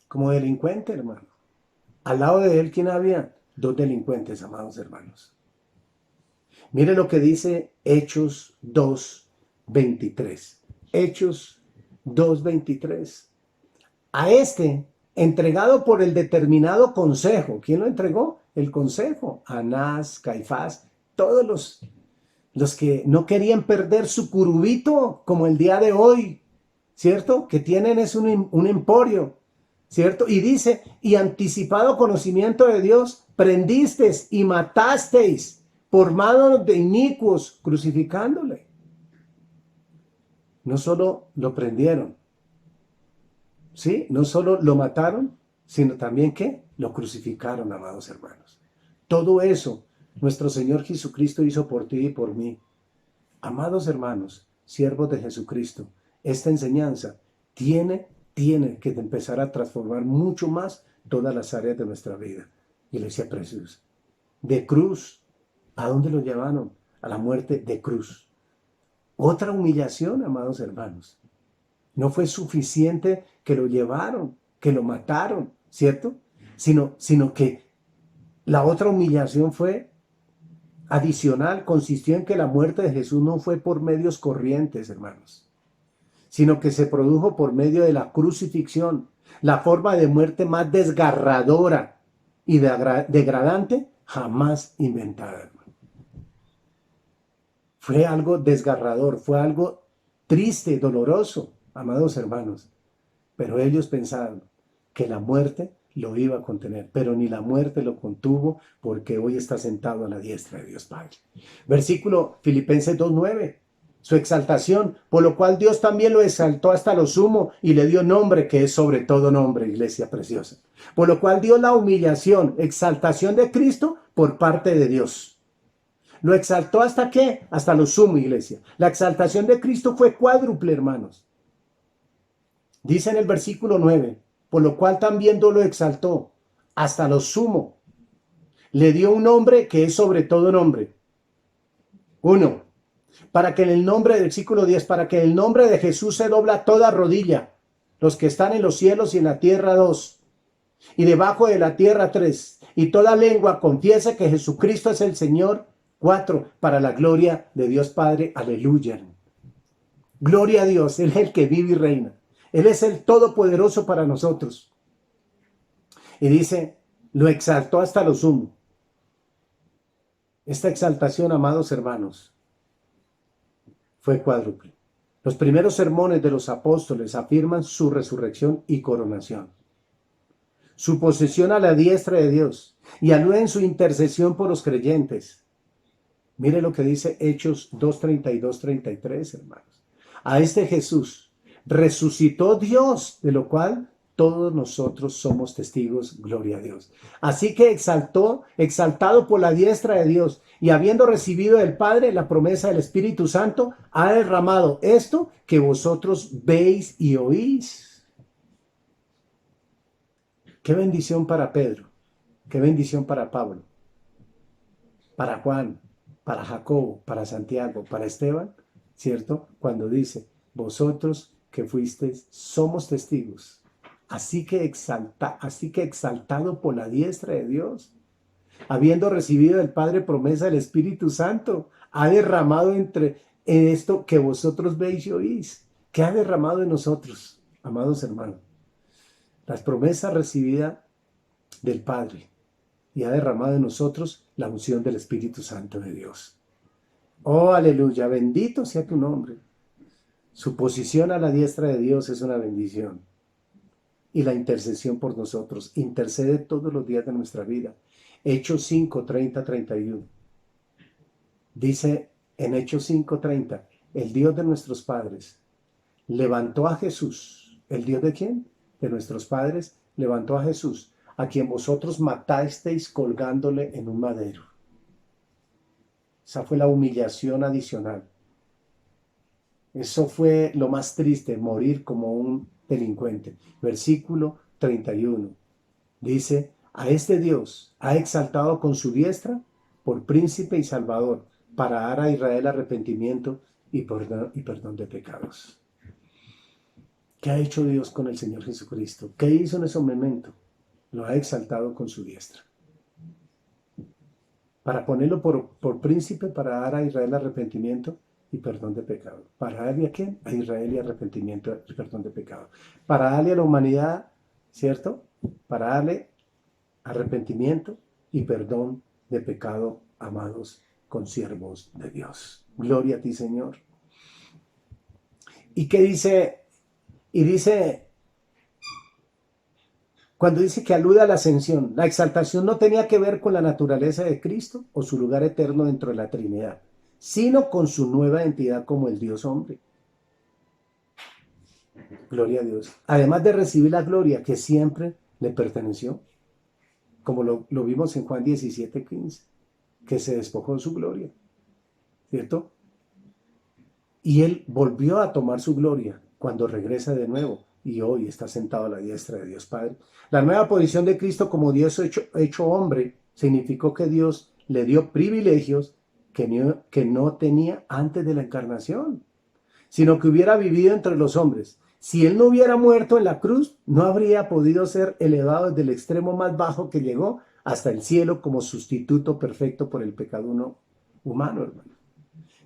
Como delincuente, hermano. Al lado de él, ¿quién había? Dos delincuentes, amados hermanos. Mire lo que dice Hechos 2:23. Hechos 2:23. A este, entregado por el determinado consejo. ¿Quién lo entregó? El consejo. Anás, Caifás, todos los que no querían perder su curubito, como el día de hoy, ¿cierto? Que tienen es un emporio, ¿cierto? Y dice, y anticipado conocimiento de Dios, prendisteis y matasteis por manos de inicuos, crucificándole. No solo lo prendieron, ¿sí? No solo lo mataron, sino también ¿qué? Lo crucificaron, amados hermanos. Todo eso nuestro Señor Jesucristo hizo por ti y por mí. Amados hermanos, siervos de Jesucristo, esta enseñanza tiene que empezar a transformar mucho más todas las áreas de nuestra vida. Iglesia preciosa. De cruz, ¿a dónde lo llevaron? A la muerte de cruz. Otra humillación, amados hermanos. No fue suficiente que lo llevaron, que lo mataron, ¿cierto? Sino que la otra humillación fue adicional, consistió en que la muerte de Jesús no fue por medios corrientes, hermanos, sino que se produjo por medio de la crucifixión, la forma de muerte más desgarradora y degradante jamás inventada, hermano. Fue algo desgarrador, fue algo triste, doloroso, amados hermanos, pero ellos pensaron que la muerte lo iba a contener, pero ni la muerte lo contuvo, porque hoy está sentado a la diestra de Dios Padre. Versículo Filipenses 2:9, su exaltación, por lo cual Dios también lo exaltó hasta lo sumo y le dio nombre que es sobre todo nombre, iglesia preciosa. Por lo cual dio la humillación, exaltación de Cristo por parte de Dios. ¿Lo exaltó hasta qué? Hasta lo sumo, iglesia. La exaltación de Cristo fue cuádruple, hermanos. Dice en el versículo 9, por lo cual también Dios lo exaltó hasta lo sumo. Le dio un nombre que es sobre todo nombre. 1. Para que en el nombre, versículo 10, para que en el nombre de Jesús se dobla toda rodilla, los que están en los cielos y en la tierra 2, y debajo de la tierra 3, y toda lengua confiese que Jesucristo es el Señor 4, para la gloria de Dios Padre. Aleluya. Gloria a Dios, Él es el que vive y reina. Él es el todopoderoso para nosotros. Y dice, lo exaltó hasta lo sumo. Esta exaltación, amados hermanos, fue cuádruple. Los primeros sermones de los apóstoles afirman su resurrección y coronación, su posesión a la diestra de Dios, y aluden su intercesión por los creyentes. Mire lo que dice Hechos 2:32, 33, hermanos. A este Jesús resucitó Dios, de lo cual todos nosotros somos testigos, gloria a Dios. Así que exaltado por la diestra de Dios y habiendo recibido del Padre la promesa del Espíritu Santo, ha derramado esto que vosotros veis y oís. Qué bendición para Pedro, qué bendición para Pablo, para Juan, para Jacobo, para Santiago, para Esteban, ¿cierto? Cuando dice, vosotros que fuisteis, somos testigos. Así que exaltado por la diestra de Dios, habiendo recibido del Padre promesa del Espíritu Santo, ha derramado en esto que vosotros veis y oís. ¿Qué ha derramado en nosotros, amados hermanos? Las promesas recibidas del Padre, y ha derramado en nosotros la unción del Espíritu Santo de Dios. Oh, aleluya, bendito sea tu nombre. Su posición a la diestra de Dios es una bendición. Y la intercesión por nosotros, intercede todos los días de nuestra vida. Hechos 5, 30, 31. Dice en Hechos 5, 30, el Dios de nuestros padres levantó a Jesús. ¿El Dios de quién? De nuestros padres levantó a Jesús, a quien vosotros matasteis colgándole en un madero. Esa fue la humillación adicional. Eso fue lo más triste, morir como un delincuente. Versículo 31. Dice, a este Dios ha exaltado con su diestra por príncipe y salvador, para dar a Israel arrepentimiento y perdón de pecados. ¿Qué ha hecho Dios con el Señor Jesucristo? ¿Qué hizo en ese momento? Lo ha exaltado con su diestra. Para ponerlo por príncipe, para dar a Israel arrepentimiento y perdón de pecado. ¿Para darle a quién? A Israel y arrepentimiento y perdón de pecado. Para darle a la humanidad, ¿cierto? Para darle arrepentimiento y perdón de pecado, amados consiervos de Dios. Gloria a ti, Señor. ¿Y qué dice? Y dice, cuando dice que alude a la ascensión, la exaltación no tenía que ver con la naturaleza de Cristo o su lugar eterno dentro de la Trinidad, sino con su nueva identidad como el Dios hombre. Gloria a Dios. Además de recibir la gloria que siempre le perteneció, como lo vimos en Juan 17:15, que se despojó de su gloria, ¿cierto? Y él volvió a tomar su gloria cuando regresa de nuevo y hoy está sentado a la diestra de Dios Padre. La nueva posición de Cristo como Dios hecho hombre significó que Dios le dio privilegios que no tenía antes de la encarnación, sino que hubiera vivido entre los hombres. Si él no hubiera muerto en la cruz, no habría podido ser elevado desde el extremo más bajo que llegó hasta el cielo como sustituto perfecto por el pecado humano, hermano.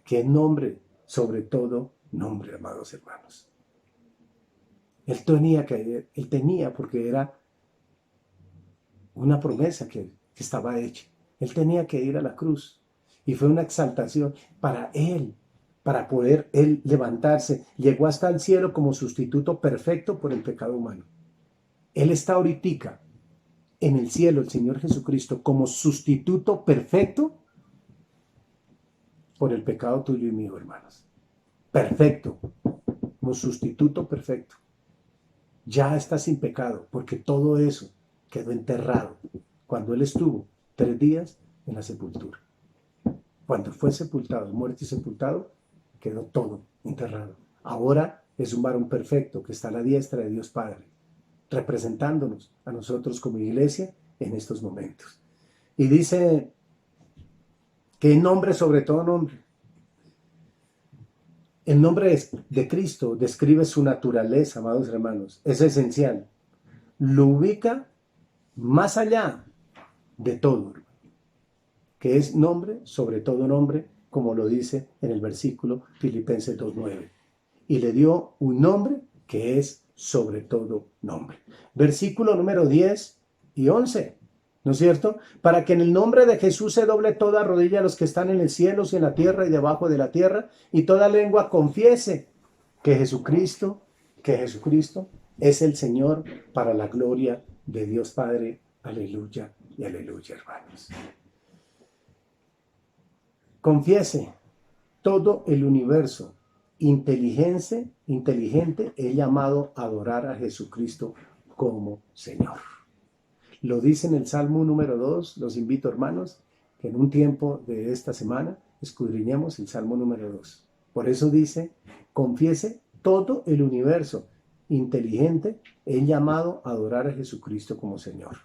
¿Qué nombre? Sobre todo nombre, amados hermanos. Él tenía porque era una promesa que estaba hecha. Él tenía que ir a la cruz y fue una exaltación para él, para poder él levantarse. Llegó hasta el cielo como sustituto perfecto por el pecado humano. Él está ahorita en el cielo, el Señor Jesucristo, como sustituto perfecto por el pecado tuyo y mío, hermanos. Perfecto, como sustituto perfecto. Ya está sin pecado, porque todo eso quedó enterrado cuando él estuvo 3 días en la sepultura. Cuando fue sepultado, muerto y sepultado, quedó todo enterrado. Ahora es un varón perfecto que está a la diestra de Dios Padre, representándonos a nosotros como iglesia en estos momentos. Y dice que en nombre sobre todo nombre. El nombre de Cristo describe su naturaleza, amados hermanos. Es esencial. Lo ubica más allá de todo, que es nombre sobre todo nombre, como lo dice en el versículo Filipenses 2:9. Y le dio un nombre que es sobre todo nombre. Versículo número 10 y 11. ¿No es cierto? Para que en el nombre de Jesús se doble toda rodilla a los que están en el cielo y en la tierra y debajo de la tierra, y toda lengua confiese que Jesucristo es el Señor, para la gloria de Dios Padre. Aleluya y aleluya, hermanos. Confiese, todo el universo inteligente he llamado a adorar a Jesucristo como Señor. Lo dice en el Salmo número 2. Los invito, hermanos, que en un tiempo de esta semana escudriñemos el Salmo número 2. Por eso dice, confiese, todo el universo inteligente he llamado a adorar a Jesucristo como Señor.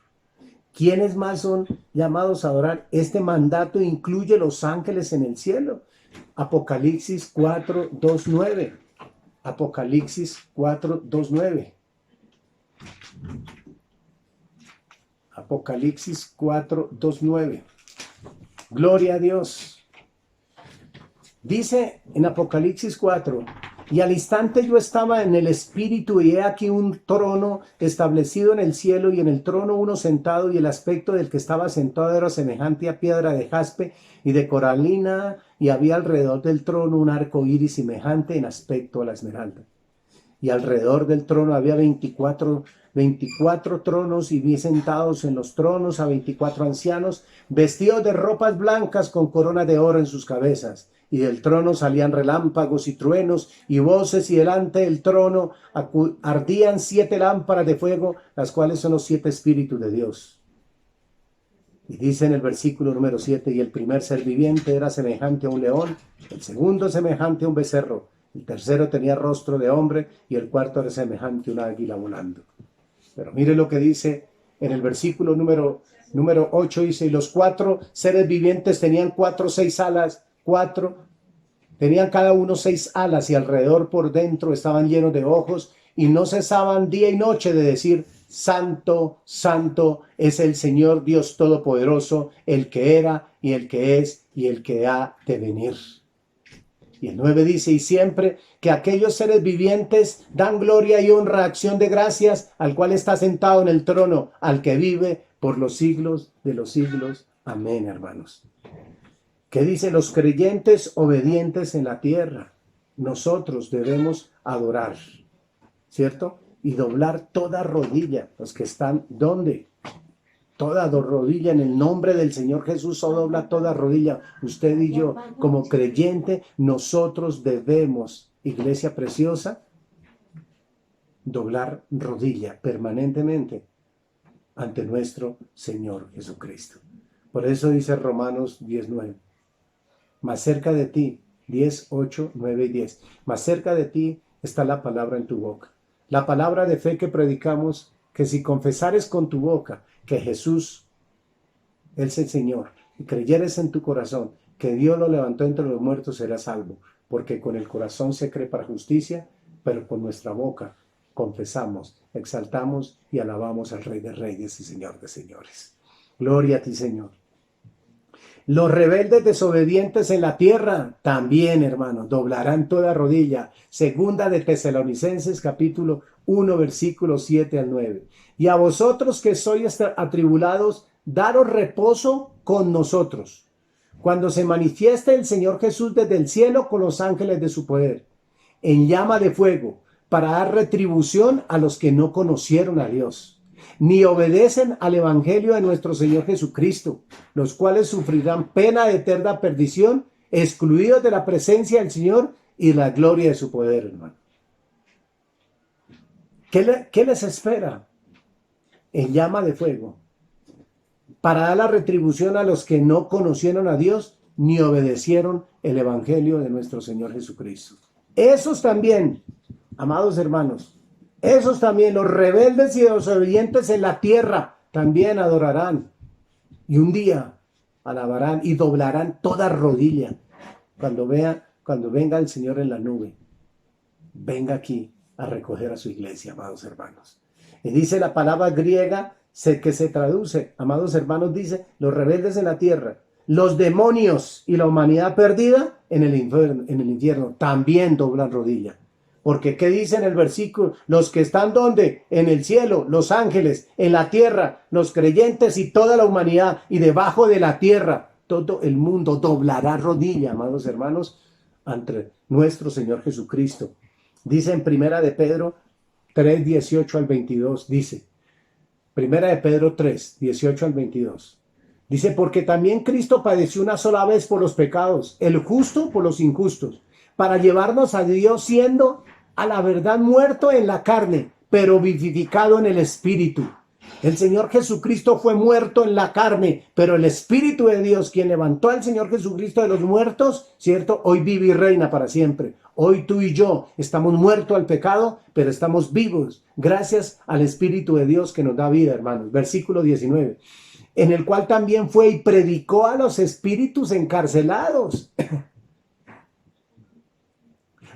¿Quiénes más son llamados a adorar? Este mandato incluye los ángeles en el cielo. Apocalipsis 4, 2, 9. Apocalipsis 4, 2, 9. Apocalipsis 4, 2, 9. Gloria a Dios. Dice en Apocalipsis 4, y al instante yo estaba en el espíritu y he aquí un trono establecido en el cielo y en el trono uno sentado y el aspecto del que estaba sentado era semejante a piedra de jaspe y de coralina y había alrededor del trono un arco iris semejante en aspecto a la esmeralda. Y alrededor del trono había 24 tronos y vi sentados en los tronos a 24 ancianos vestidos de ropas blancas con corona de oro en sus cabezas. Y del trono salían relámpagos y truenos y voces, y delante del trono ardían 7 lámparas de fuego, las cuales son los 7 espíritus de Dios. Y dice en el versículo número 7, y el primer ser viviente era semejante a un león, el segundo semejante a un becerro, el tercero tenía rostro de hombre, y el cuarto era semejante a un águila volando. Pero mire lo que dice en el versículo número 8, dice, y los 4 seres vivientes tenían 6 alas, tenían cada uno 6 alas y alrededor por dentro estaban llenos de ojos y no cesaban día y noche de decir, Santo, Santo es el Señor Dios Todopoderoso, el que era y el que es y el que ha de venir. Y el 9 dice, y siempre que aquellos seres vivientes dan gloria y honra, acción de gracias, al cual está sentado en el trono, al que vive por los siglos de los siglos. Amén, hermanos. ¿Qué dice? Los creyentes obedientes en la tierra. Nosotros debemos adorar, ¿cierto? Y doblar toda rodilla. Los que están, ¿dónde? Toda rodilla en el nombre del Señor Jesús, o dobla toda rodilla. Usted y yo, como creyente, nosotros debemos, iglesia preciosa, doblar rodilla permanentemente ante nuestro Señor Jesucristo. Por eso dice Romanos 10:9. Más cerca de ti, 10, 8, 9 y 10. Más cerca de ti está la palabra en tu boca. La palabra de fe que predicamos, que si confesares con tu boca que Jesús es el Señor y creyeres en tu corazón que Dios lo levantó entre los muertos, serás salvo. Porque con el corazón se cree para justicia, pero con nuestra boca confesamos, exaltamos y alabamos al Rey de Reyes y Señor de Señores. Gloria a ti, Señor. Los rebeldes desobedientes en la tierra también, hermanos, doblarán toda rodilla. Segunda de Tesalonicenses, capítulo 1, versículos 7 al 9. Y a vosotros que sois atribulados, daros reposo con nosotros, cuando se manifieste el Señor Jesús desde el cielo con los ángeles de su poder, en llama de fuego, para dar retribución a los que no conocieron a Dios ni obedecen al evangelio de nuestro Señor Jesucristo, los cuales sufrirán pena de eterna perdición, excluidos de la presencia del Señor y la gloria de su poder, hermano. ¿Qué les espera? En llama de fuego, para dar la retribución a los que no conocieron a Dios ni obedecieron el evangelio de nuestro Señor Jesucristo. Esos también, amados hermanos, esos también, los rebeldes y desobedientes en la tierra, también adorarán. Y un día alabarán y doblarán toda rodilla. Cuando venga el Señor en la nube, venga aquí a recoger a su iglesia, amados hermanos. Y dice la palabra griega que se traduce, amados hermanos, dice, los rebeldes en la tierra, los demonios y la humanidad perdida en el infierno también doblan rodilla. Porque ¿qué dice en el versículo? Los que están ¿dónde? En el cielo, los ángeles, en la tierra, los creyentes y toda la humanidad, y debajo de la tierra, todo el mundo doblará rodilla, amados hermanos, ante nuestro Señor Jesucristo. Dice en Primera de Pedro 3, 18 al 22, dice, Primera de Pedro 3, 18 al 22. Dice, porque también Cristo padeció una sola vez por los pecados, el justo por los injustos, para llevarnos a Dios siendo a la verdad muerto en la carne, pero vivificado en el Espíritu. El Señor Jesucristo fue muerto en la carne, pero el Espíritu de Dios, quien levantó al Señor Jesucristo de los muertos, ¿cierto? Hoy vive y reina para siempre. Hoy tú y yo estamos muertos al pecado, pero estamos vivos gracias al Espíritu de Dios que nos da vida, hermanos. Versículo 19. En el cual también fue y predicó a los espíritus encarcelados,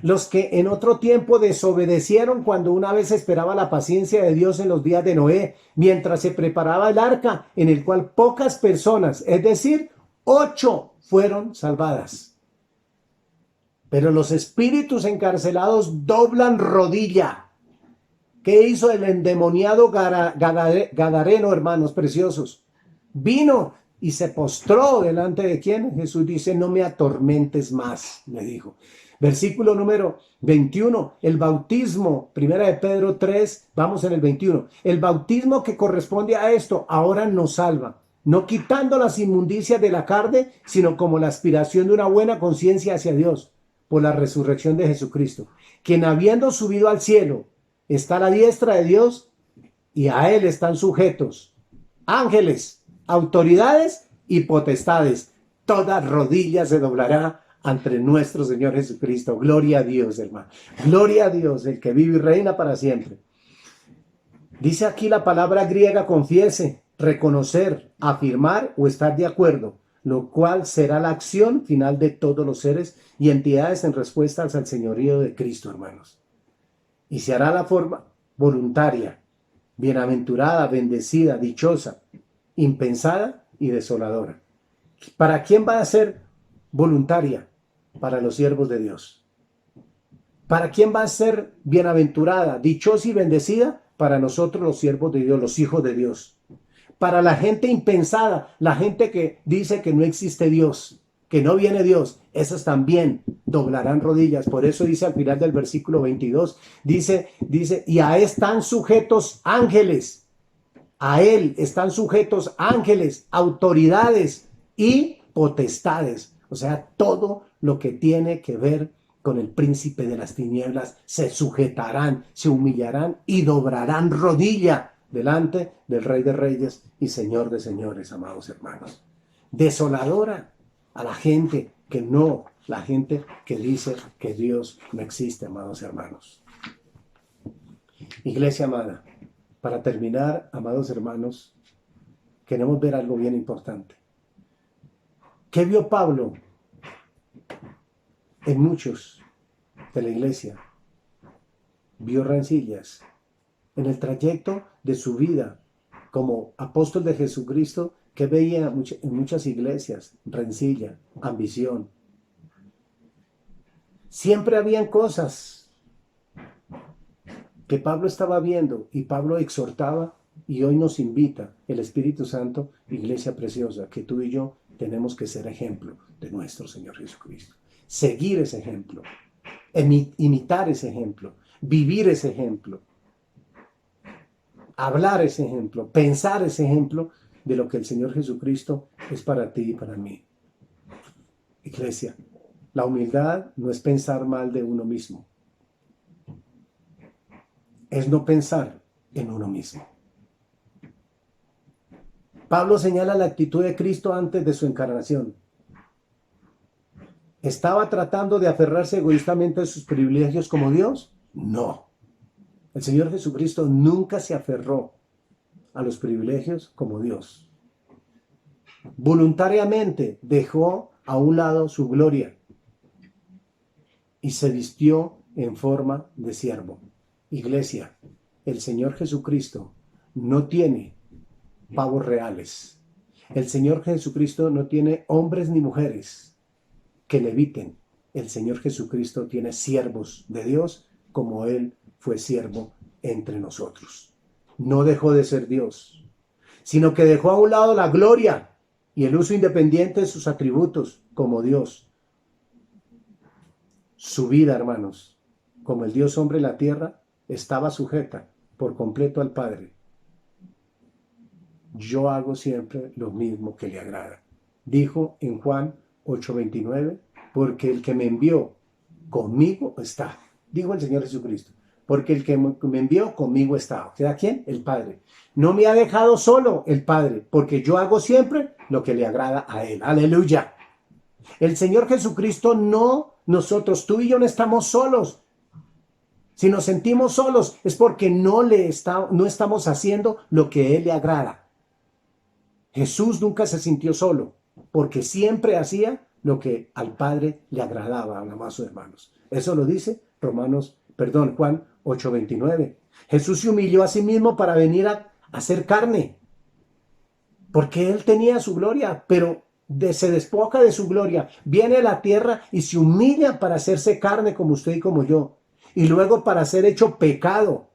los que en otro tiempo desobedecieron cuando una vez esperaba la paciencia de Dios en los días de Noé, mientras se preparaba el arca, en el cual pocas personas, es decir, 8 fueron salvadas. Pero los espíritus encarcelados doblan rodilla. ¿Qué hizo el endemoniado Gadareno, hermanos preciosos? Vino y se postró delante de quién. Jesús dice, no me atormentes más, le dijo. Versículo número 21, el bautismo, primera de Pedro 3, vamos en el 21. El bautismo que corresponde a esto ahora nos salva, no quitando las inmundicias de la carne, sino como la aspiración de una buena conciencia hacia Dios, por la resurrección de Jesucristo, quien habiendo subido al cielo, está a la diestra de Dios y a él están sujetos ángeles, autoridades y potestades. Toda rodilla se doblará ante nuestro Señor Jesucristo. Gloria a Dios, hermano. Gloria a Dios, el que vive y reina para siempre. Dice aquí la palabra griega confiese, reconocer, afirmar o estar de acuerdo, lo cual será la acción final de todos los seres y entidades en respuesta al señorío de Cristo, hermanos. Y se hará la forma voluntaria, bienaventurada, bendecida, dichosa, impensada y desoladora. ¿Para quién va a ser voluntaria? Para los siervos de Dios. ¿Para quién va a ser bienaventurada, dichosa y bendecida? Para nosotros los siervos de Dios, los hijos de Dios. Para la gente impensada, la gente que dice que no existe Dios, que no viene Dios, esas también doblarán rodillas. Por eso dice al final del versículo 22, dice, y a él están sujetos ángeles, a él están sujetos ángeles, autoridades y potestades. O sea, todo lo que tiene que ver con el príncipe de las tinieblas se sujetarán, se humillarán y doblarán rodilla delante del Rey de Reyes y Señor de Señores, amados hermanos. Desoladora a la gente que no, la gente que dice que Dios no existe, amados hermanos. Iglesia amada, para terminar, amados hermanos, queremos ver algo bien importante. ¿Qué vio Pablo en muchos de la iglesia? Vio rencillas. En el trayecto de su vida como apóstol de Jesucristo, que veía en muchas iglesias, rencilla, ambición. Siempre habían cosas que Pablo estaba viendo y Pablo exhortaba y hoy nos invita el Espíritu Santo, iglesia preciosa, que tú y yo tenemos que ser ejemplo de nuestro Señor Jesucristo. Seguir ese ejemplo, imitar ese ejemplo, vivir ese ejemplo, hablar ese ejemplo, pensar ese ejemplo de lo que el Señor Jesucristo es para ti y para mí. Iglesia, la humildad no es pensar mal de uno mismo, es no pensar en uno mismo. Pablo señala la actitud de Cristo antes de su encarnación. ¿Estaba tratando de aferrarse egoístamente a sus privilegios como Dios? No. El Señor Jesucristo nunca se aferró a los privilegios como Dios. Voluntariamente dejó a un lado su gloria y se vistió en forma de siervo. Iglesia, el Señor Jesucristo no tiene pavos reales. El Señor Jesucristo no tiene hombres ni mujeres que le eviten. El Señor Jesucristo tiene siervos de Dios como Él fue siervo entre nosotros. No dejó de ser Dios, sino que dejó a un lado la gloria y el uso independiente de sus atributos como Dios. Su vida, hermanos, como el Dios hombre en la tierra, estaba sujeta por completo al Padre. yo hago siempre lo mismo que le agrada. Dijo en Juan 8:29, porque el que me envió conmigo está. Dijo el Señor Jesucristo, porque el que me envió conmigo está. O sea, ¿quién? El Padre. No me ha dejado solo el Padre, porque yo hago siempre lo que le agrada a Él. Aleluya. El Señor Jesucristo no, nosotros, tú y yo no estamos solos. Si nos sentimos solos es porque no estamos haciendo lo que Él le agrada. Jesús nunca se sintió solo, porque siempre hacía lo que al Padre le agradaba, amados hermanos. Eso lo dice Juan 8:29. Jesús se humilló a sí mismo para venir a hacer carne, porque Él tenía su gloria, pero se despoja de su gloria, viene a la tierra y se humilla para hacerse carne como usted y como yo, y luego para ser hecho pecado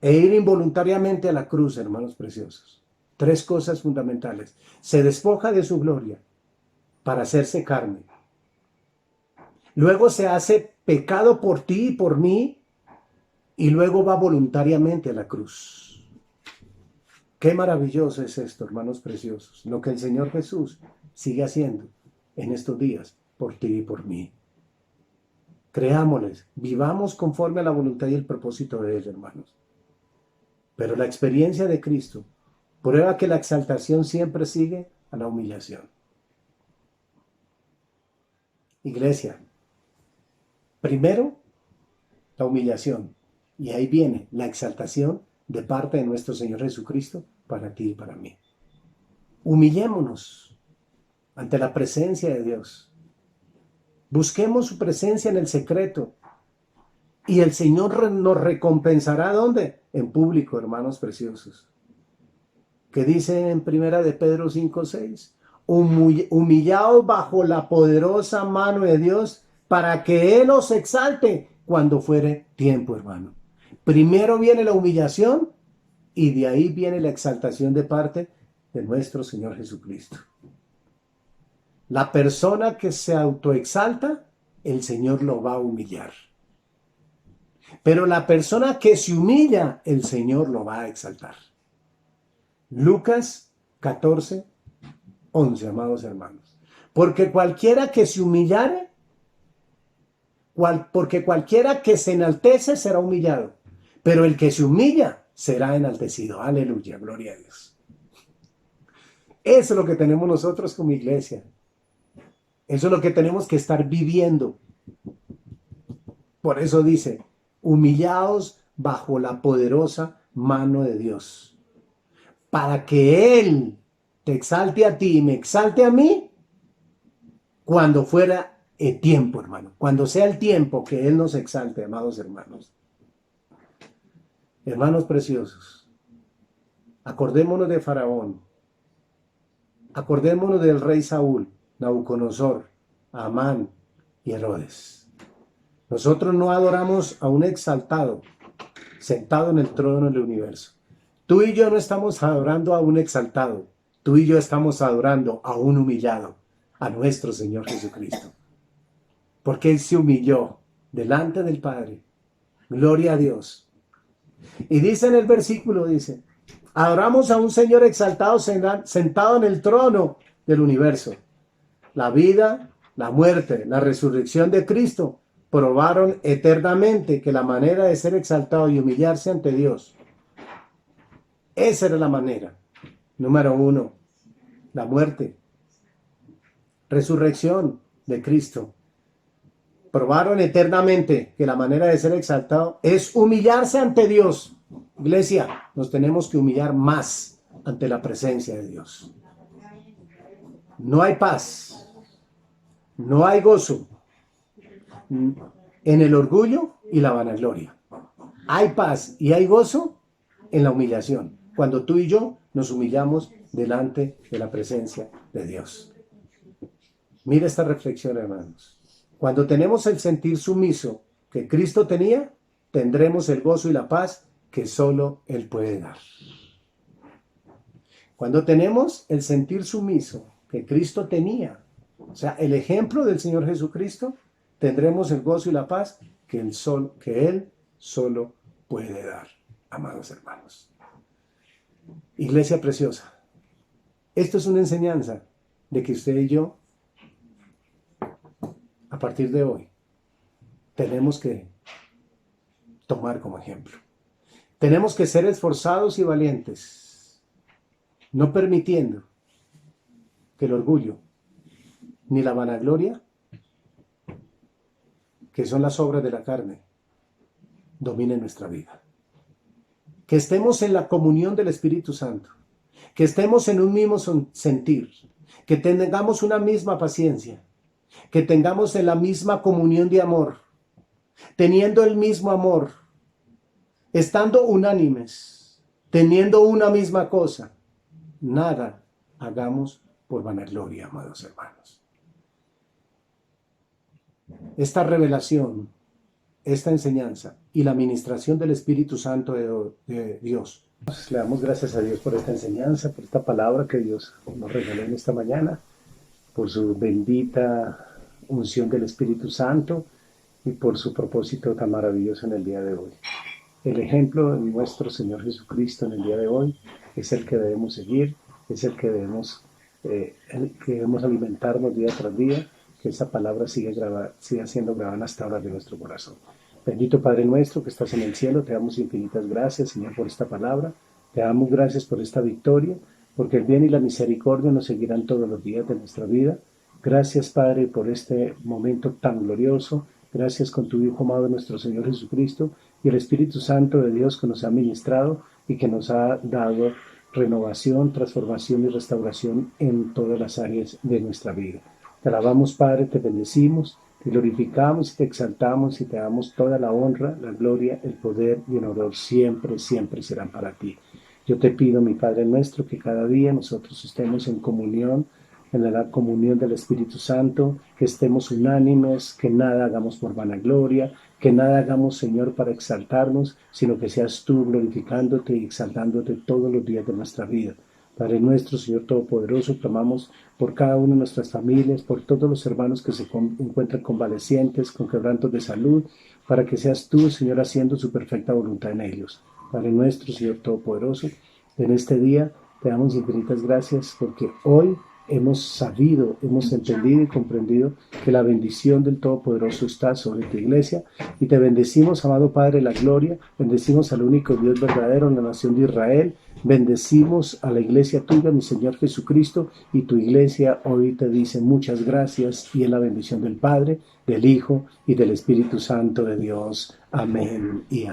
e ir involuntariamente a la cruz, hermanos preciosos. Tres cosas fundamentales. Se despoja de su gloria para hacerse carne. Luego se hace pecado por ti y por mí, y luego va voluntariamente a la cruz. Qué maravilloso es esto, hermanos preciosos, lo que el Señor Jesús sigue haciendo en estos días por ti y por mí. Creámosles, vivamos conforme a la voluntad y el propósito de Él, hermanos. Pero la experiencia de Cristo prueba que la exaltación siempre sigue a la humillación. Iglesia, primero la humillación, y ahí viene la exaltación de parte de nuestro Señor Jesucristo para ti y para mí. Humillémonos ante la presencia de Dios. Busquemos su presencia en el secreto. Y el Señor nos recompensará, ¿dónde? En público, hermanos preciosos. ¿Qué dice en primera de Pedro 5:6? Humillaos bajo la poderosa mano de Dios para que Él os exalte cuando fuere tiempo, hermano. Primero viene la humillación y de ahí viene la exaltación de parte de nuestro Señor Jesucristo. La persona que se autoexalta, el Señor lo va a humillar. Pero la persona que se humilla, el Señor lo va a exaltar. Lucas 14:11, amados hermanos. Porque cualquiera que se humillare, porque cualquiera que se enaltece será humillado, pero el que se humilla será enaltecido. Aleluya, gloria a Dios. Eso es lo que tenemos nosotros como iglesia. Eso es lo que tenemos que estar viviendo. Por eso dice, humillaos bajo la poderosa mano de Dios, para que Él te exalte a ti y me exalte a mí cuando fuera el tiempo, hermano. Cuando sea el tiempo que Él nos exalte, amados hermanos. Hermanos preciosos, acordémonos de Faraón, acordémonos del rey Saúl, Nabucodonosor, Amán y Herodes. Nosotros no adoramos a un exaltado sentado en el trono del universo. Tú y yo no estamos adorando a un exaltado. Tú y yo estamos adorando a un humillado, a nuestro Señor Jesucristo. Porque Él se humilló delante del Padre. Gloria a Dios. Y dice en el versículo, dice, adoramos a un Señor exaltado sentado en el trono del universo. La vida, la muerte, la resurrección de Cristo probaron eternamente que la manera de ser exaltado y humillarse ante Dios, esa era la manera. Número 1, la muerte, resurrección de Cristo. Probaron eternamente que la manera de ser exaltado es humillarse ante Dios. Iglesia, nos tenemos que humillar más ante la presencia de Dios. No hay paz, no hay gozo en el orgullo y la vanagloria. Hay paz y hay gozo en la humillación, cuando tú y yo nos humillamos delante de la presencia de Dios. Mira esta reflexión, hermanos. Cuando tenemos el sentir sumiso que Cristo tenía, tendremos el gozo y la paz que solo Él puede dar. Cuando tenemos el sentir sumiso que Cristo tenía, o sea, el ejemplo del Señor Jesucristo, tendremos el gozo y la paz que Él solo puede dar, amados hermanos. Iglesia preciosa, esto es una enseñanza de que usted y yo, a partir de hoy, tenemos que tomar como ejemplo. Tenemos que ser esforzados y valientes, no permitiendo que el orgullo ni la vanagloria, que son las obras de la carne, dominen nuestra vida. Que estemos en la comunión del Espíritu Santo, que estemos en un mismo sentir, que tengamos una misma paciencia, que tengamos en la misma comunión de amor, teniendo el mismo amor, estando unánimes, teniendo una misma cosa. Nada hagamos por vanagloria, amados hermanos. Esta revelación, esta enseñanza y la administración del Espíritu Santo de Dios. Le damos gracias a Dios por esta enseñanza, por esta palabra que Dios nos regaló en esta mañana, por su bendita unción del Espíritu Santo y por su propósito tan maravilloso en el día de hoy. El ejemplo de nuestro Señor Jesucristo en el día de hoy es el que debemos seguir, es el que debemos alimentarnos día tras día, que esa palabra siga siendo grabada hasta ahora de nuestro corazón. Bendito Padre nuestro que estás en el cielo, te damos infinitas gracias, Señor, por esta palabra. Te damos gracias por esta victoria, porque el bien y la misericordia nos seguirán todos los días de nuestra vida. Gracias, Padre, por este momento tan glorioso. Gracias con tu Hijo amado, nuestro Señor Jesucristo, y el Espíritu Santo de Dios que nos ha ministrado y que nos ha dado renovación, transformación y restauración en todas las áreas de nuestra vida. Te alabamos, Padre, te bendecimos, te glorificamos y te exaltamos y te damos toda la honra, la gloria, el poder y el honor siempre, siempre serán para ti. Yo te pido, mi Padre nuestro, que cada día nosotros estemos en comunión, en la comunión del Espíritu Santo, que estemos unánimes, que nada hagamos por vanagloria, que nada hagamos, Señor, para exaltarnos, sino que seas tú glorificándote y exaltándote todos los días de nuestra vida. Padre nuestro, Señor Todopoderoso, clamamos por cada una de nuestras familias, por todos los hermanos que se encuentran convalecientes, con quebrantos de salud, para que seas tú, Señor, haciendo su perfecta voluntad en ellos. Padre nuestro, Señor Todopoderoso, en este día te damos infinitas gracias porque hoy hemos sabido, hemos entendido y comprendido que la bendición del Todopoderoso está sobre tu iglesia y te bendecimos, amado Padre, la gloria, bendecimos al único Dios verdadero en la nación de Israel, bendecimos a la iglesia tuya, mi Señor Jesucristo, y tu iglesia hoy te dice muchas gracias y en la bendición del Padre, del Hijo y del Espíritu Santo de Dios. Amén y amén.